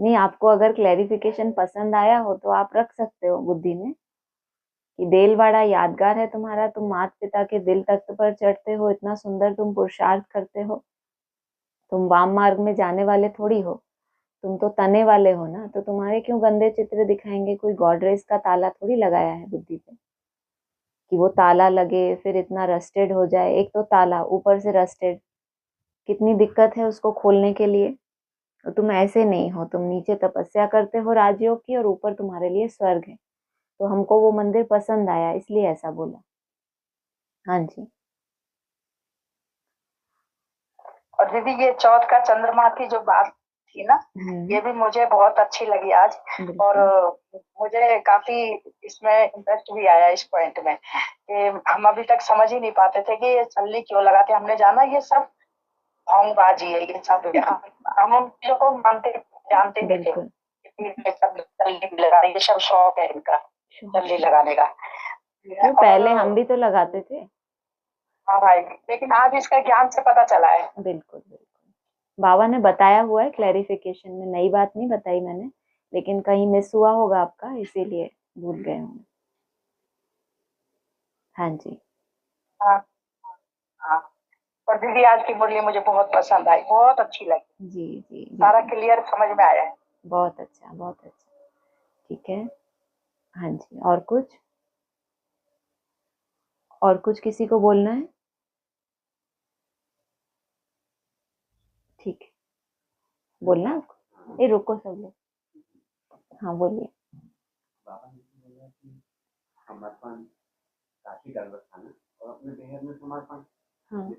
[SPEAKER 1] नहीं, आपको अगर क्लैरिफिकेशन पसंद आया हो तो आप रख सकते हो बुद्धि में कि देलवाड़ा यादगार है तुम्हारा, तुम माता पिता के दिल तख्त पर चढ़ते हो, इतना सुंदर तुम पुरुषार्थ करते हो, तुम वाम मार्ग में जाने वाले थोड़ी हो, तुम तो तने वाले हो ना। तो तुम्हारे क्यों गंदे चित्र दिखाएंगे? कोई गॉडरेज का ताला थोड़ी लगाया है बुद्धि पे कि वो ताला लगे फिर इतना रस्टेड हो जाए। एक तो ताला ऊपर से रस्टेड, कितनी दिक्कत है उसको खोलने के लिए। तो तुम ऐसे नहीं हो, तुम नीचे तपस्या करते हो राजयोग की और ऊपर तुम्हारे लिए स्वर्ग है। तो हमको वो मंदिर पसंद आया इसलिए ऐसा बोला। हाँ जी।
[SPEAKER 4] और दीदी ये चौथ का चंद्रमा की जो बात थी ना, ये भी मुझे बहुत अच्छी लगी आज। और मुझे काफी इसमें इंटरेस्ट भी आया इस पॉइंट में कि हम अभी तक समझ ही नहीं पाते थे कि ये छल्ली क्यों लगाते। हमने जाना ये सब ढोंगबाजी है, ये सब हम चीजों को मानते जानते भी थे, छल्ली लगा, ये सब शौक है इनका छल्ली लगाने का।
[SPEAKER 1] क्यों, पहले हम भी तो लगाते थे।
[SPEAKER 4] हाँ भाई, लेकिन आज इसका ज्ञान से पता चला है।
[SPEAKER 1] बिल्कुल बिल्कुल, बाबा ने बताया हुआ है क्लैरिफिकेशन में, नई बात नहीं बताई मैंने, लेकिन कहीं मिस हुआ होगा आपका, इसीलिए भूल गए होंगे। हाँ जी।
[SPEAKER 4] हाँ हाँ। और दीदी आज की मुरली मुझे बहुत पसंद आई, बहुत अच्छी लगी।
[SPEAKER 1] जी जी,
[SPEAKER 4] सारा क्लियर समझ में आया है।
[SPEAKER 1] बहुत अच्छा बहुत अच्छा। ठीक है। हाँ जी, और कुछ किसी को बोलना है? ठीक है, बोलना आपको? ये रुको सब लोग। हाँ बोलिए।
[SPEAKER 5] समर्पण, काशी कलवट खाना और अपने देह में समर्पण।
[SPEAKER 1] हाँ।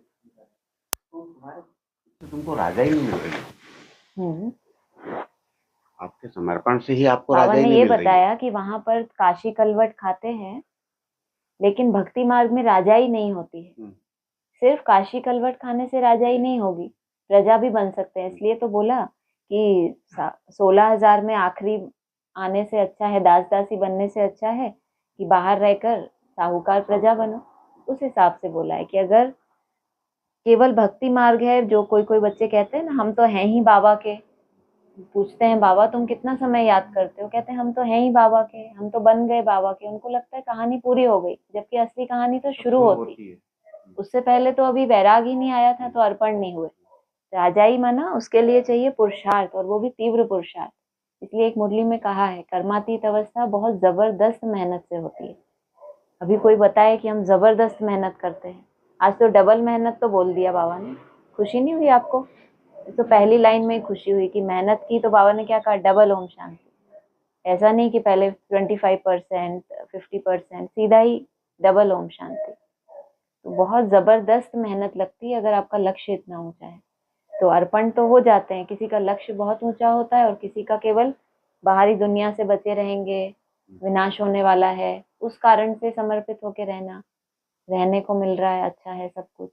[SPEAKER 5] तो तुमको राजा ही नहीं मिल रही। आपके समर्पण से ही आपको
[SPEAKER 1] बाबा
[SPEAKER 5] राजा ही
[SPEAKER 1] ने
[SPEAKER 5] नहीं
[SPEAKER 1] ये
[SPEAKER 5] मिल रही।
[SPEAKER 1] बताया कि वहां पर काशी कलवट खाते हैं, लेकिन भक्ति मार्ग में राजा ही नहीं होती है। सिर्फ काशी कलवट खाने से राजा ही नहीं होगी, प्रजा भी बन सकते हैं। इसलिए तो बोला कि 16,000 में आखिरी आने से अच्छा है, दास दासी बनने से अच्छा है कि बाहर रहकर साहूकार प्रजा बनो। उस हिसाब से बोला है कि अगर केवल भक्ति मार्ग है, जो कोई कोई बच्चे कहते हैं ना हम तो हैं ही बाबा के, पूछते हैं बाबा तुम कितना समय याद करते हो, कहते हैं हम तो हैं ही बाबा के, हम तो बन गए बाबा के। उनको लगता है कहानी पूरी हो गई, जबकि असली कहानी तो शुरू होती है। उससे पहले तो अभी वैराग ही नहीं आया था, तो अर्पण नहीं हुए। राजा ही माना, उसके लिए चाहिए पुरुषार्थ, और वो भी तीव्र पुरुषार्थ। इसलिए एक मुरली में कहा है कर्मातीत अवस्था बहुत जबरदस्त मेहनत से होती है। अभी कोई बताए कि हम जबरदस्त मेहनत करते हैं, आज तो डबल मेहनत तो बोल दिया बाबा ने। खुशी नहीं हुई आपको? तो पहली लाइन में ही खुशी हुई कि मेहनत की, तो बाबा ने क्या कहा, डबल ओम शांति। ऐसा नहीं कि पहले 25%, 50%, सीधा ही डबल ओम शांति। तो बहुत जबरदस्त मेहनत लगती है अगर आपका लक्ष्य इतना ऊंचा है। तो अर्पण तो हो जाते हैं, किसी का लक्ष्य बहुत ऊंचा होता है और किसी का केवल बाहरी दुनिया से बचे रहेंगे, विनाश होने वाला है, उस कारण से समर्पित होकर रहने को मिल रहा है, अच्छा है सब कुछ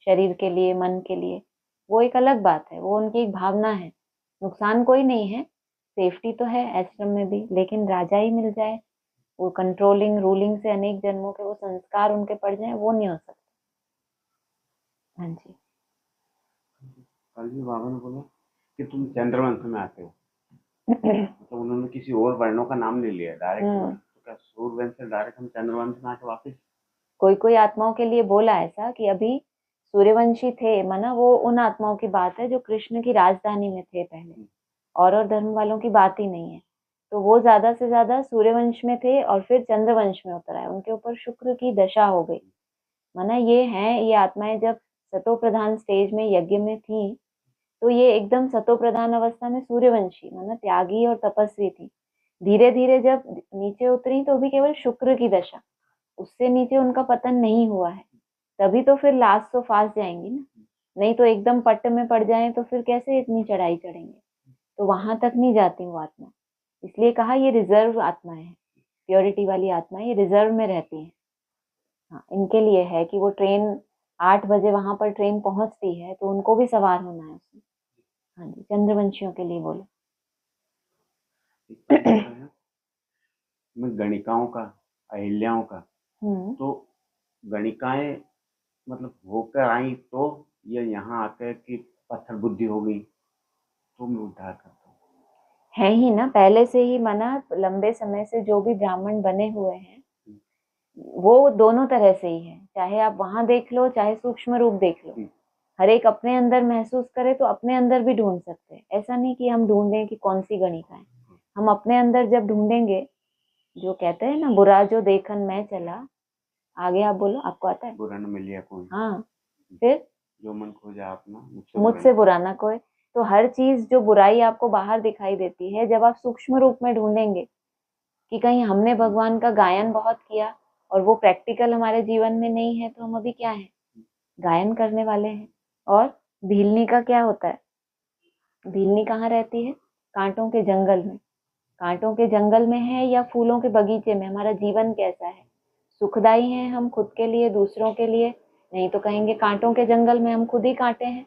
[SPEAKER 1] शरीर के लिए, मन के लिए, वो एक अलग बात है, वो उनकी एक भावना है। नुकसान कोई नहीं है, सेफ्टी तो है आश्रम में भी, लेकिन राजा ही मिल जाए, वो कंट्रोलिंग रूलिंग से अनेक जन्मों के वो संस्कार उनके पड़ जाए, वो नहीं हो सकता। हाँ जी।
[SPEAKER 5] कल भी बाबा ने बोला कि तुम चंद्रवंश में आते हो, तो उन्होंने किसी और वर्णों का नाम नहीं लिया डायरेक्ट। तो क्या सूर्यवंश से डायरेक्ट हम चंद्रवंश में आके वापस?
[SPEAKER 1] कोई कोई आत्माओं के लिए बोला ऐसा कि अभी सूर्यवंशी थे, माना वो उन आत्माओं की बात है जो कृष्ण की राजधानी में थे पहले, और धर्म वालों की बात ही नहीं है। तो वो ज्यादा से ज्यादा सूर्यवंश में थे और फिर चंद्रवंश में उतर आए, उनके ऊपर शुक्र की दशा हो गई। माना ये आत्माएं जब सतो प्रधान स्टेज में यज्ञ में थी, तो ये एकदम सतो प्रधान अवस्था में सूर्यवंशी माना त्यागी और तपस्वी थी। धीरे धीरे जब नीचे उतरी तो भी केवल शुक्र की दशा, उससे नीचे उनका पतन नहीं हुआ है। तभी तो फिर लास्ट तो फास्ट जाएंगी ना, नहीं तो एकदम पट्ट में पड़ जाएं तो फिर कैसे इतनी चढ़ाई चढ़ेंगे। तो वहां तक नहीं जाती वो आत्मा, इसलिए कहा ये रिजर्व आत्मा है, प्योरिटी वाली आत्मा, ये रिजर्व में रहती है। हाँ, इनके लिए है कि वो ट्रेन 8 बजे वहां पर ट्रेन पहुंचती है, तो उनको भी सवार होना है उसमें। हाँ जी, चंद्रवंशियों के लिए बोले।
[SPEAKER 5] मैं गणिकाओं का, अहिल्याओं का, तो गणिकाएं मतलब होकर आई तो ये यहाँ आकर कि पत्थर बुद्धि हो गई तो मैं उद्धार करता हूँ?
[SPEAKER 1] है ही ना, पहले से ही मना, लंबे समय से जो भी ब्राह्मण बने हुए हैं वो दोनों तरह से ही है, चाहे आप वहां देख लो चाहे सूक्ष्म रूप देख लो, हर एक अपने अंदर महसूस करे तो अपने अंदर भी ढूंढ सकते हैं। ऐसा नहीं कि हम ढूंढें कि कौन सी गणिका है, हम अपने अंदर जब ढूंढेंगे, जो कहते हैं ना, बुरा जो देखन मैं चला, आगे आप बोलो, आपको आता है?
[SPEAKER 5] बुरा न मिलिया कोई,
[SPEAKER 1] हाँ, फिर
[SPEAKER 5] जो मन खोजा अपना
[SPEAKER 1] मुझसे बुरा ना कोई। तो हर चीज जो बुराई आपको बाहर दिखाई देती है, जब आप सूक्ष्म रूप में ढूंढेंगे कि कहीं हमने भगवान का गायन बहुत किया और वो प्रैक्टिकल हमारे जीवन में नहीं है, तो हम अभी क्या है, गायन करने वाले हैं। और भीलनी का क्या होता है, भीलनी कहाँ रहती है? कांटों के जंगल में। कांटों के जंगल में है या फूलों के बगीचे में, हमारा जीवन कैसा है, सुखदाई है हम खुद के लिए, दूसरों के लिए? नहीं तो कहेंगे कांटों के जंगल में हम खुद ही कांटे हैं।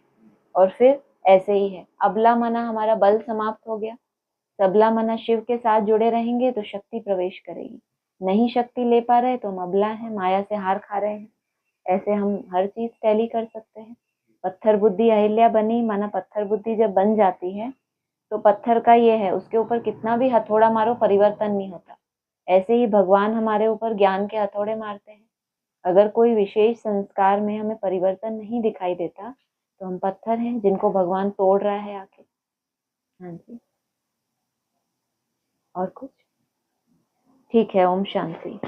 [SPEAKER 1] और फिर ऐसे ही है, अबला मना हमारा बल समाप्त हो गया, सबला मना शिव के साथ जुड़े रहेंगे तो शक्ति प्रवेश करेगी, नहीं शक्ति ले पा रहे तो हम अबला हैं, माया से हार खा रहे हैं। ऐसे हम हर चीज टैली कर सकते हैं। पत्थर बुद्धि अहिल्या बनी, माना पत्थर बुद्धि जब बन जाती है तो पत्थर का ये है, उसके ऊपर कितना भी हथौड़ा मारो परिवर्तन नहीं होता। ऐसे ही भगवान हमारे ऊपर ज्ञान के हथौड़े मारते हैं, अगर कोई विशेष संस्कार में हमें परिवर्तन नहीं दिखाई देता तो हम पत्थर हैं जिनको भगवान तोड़ रहा है आके। हाँ जी, और कुछ? ठीक है, ओम शांति।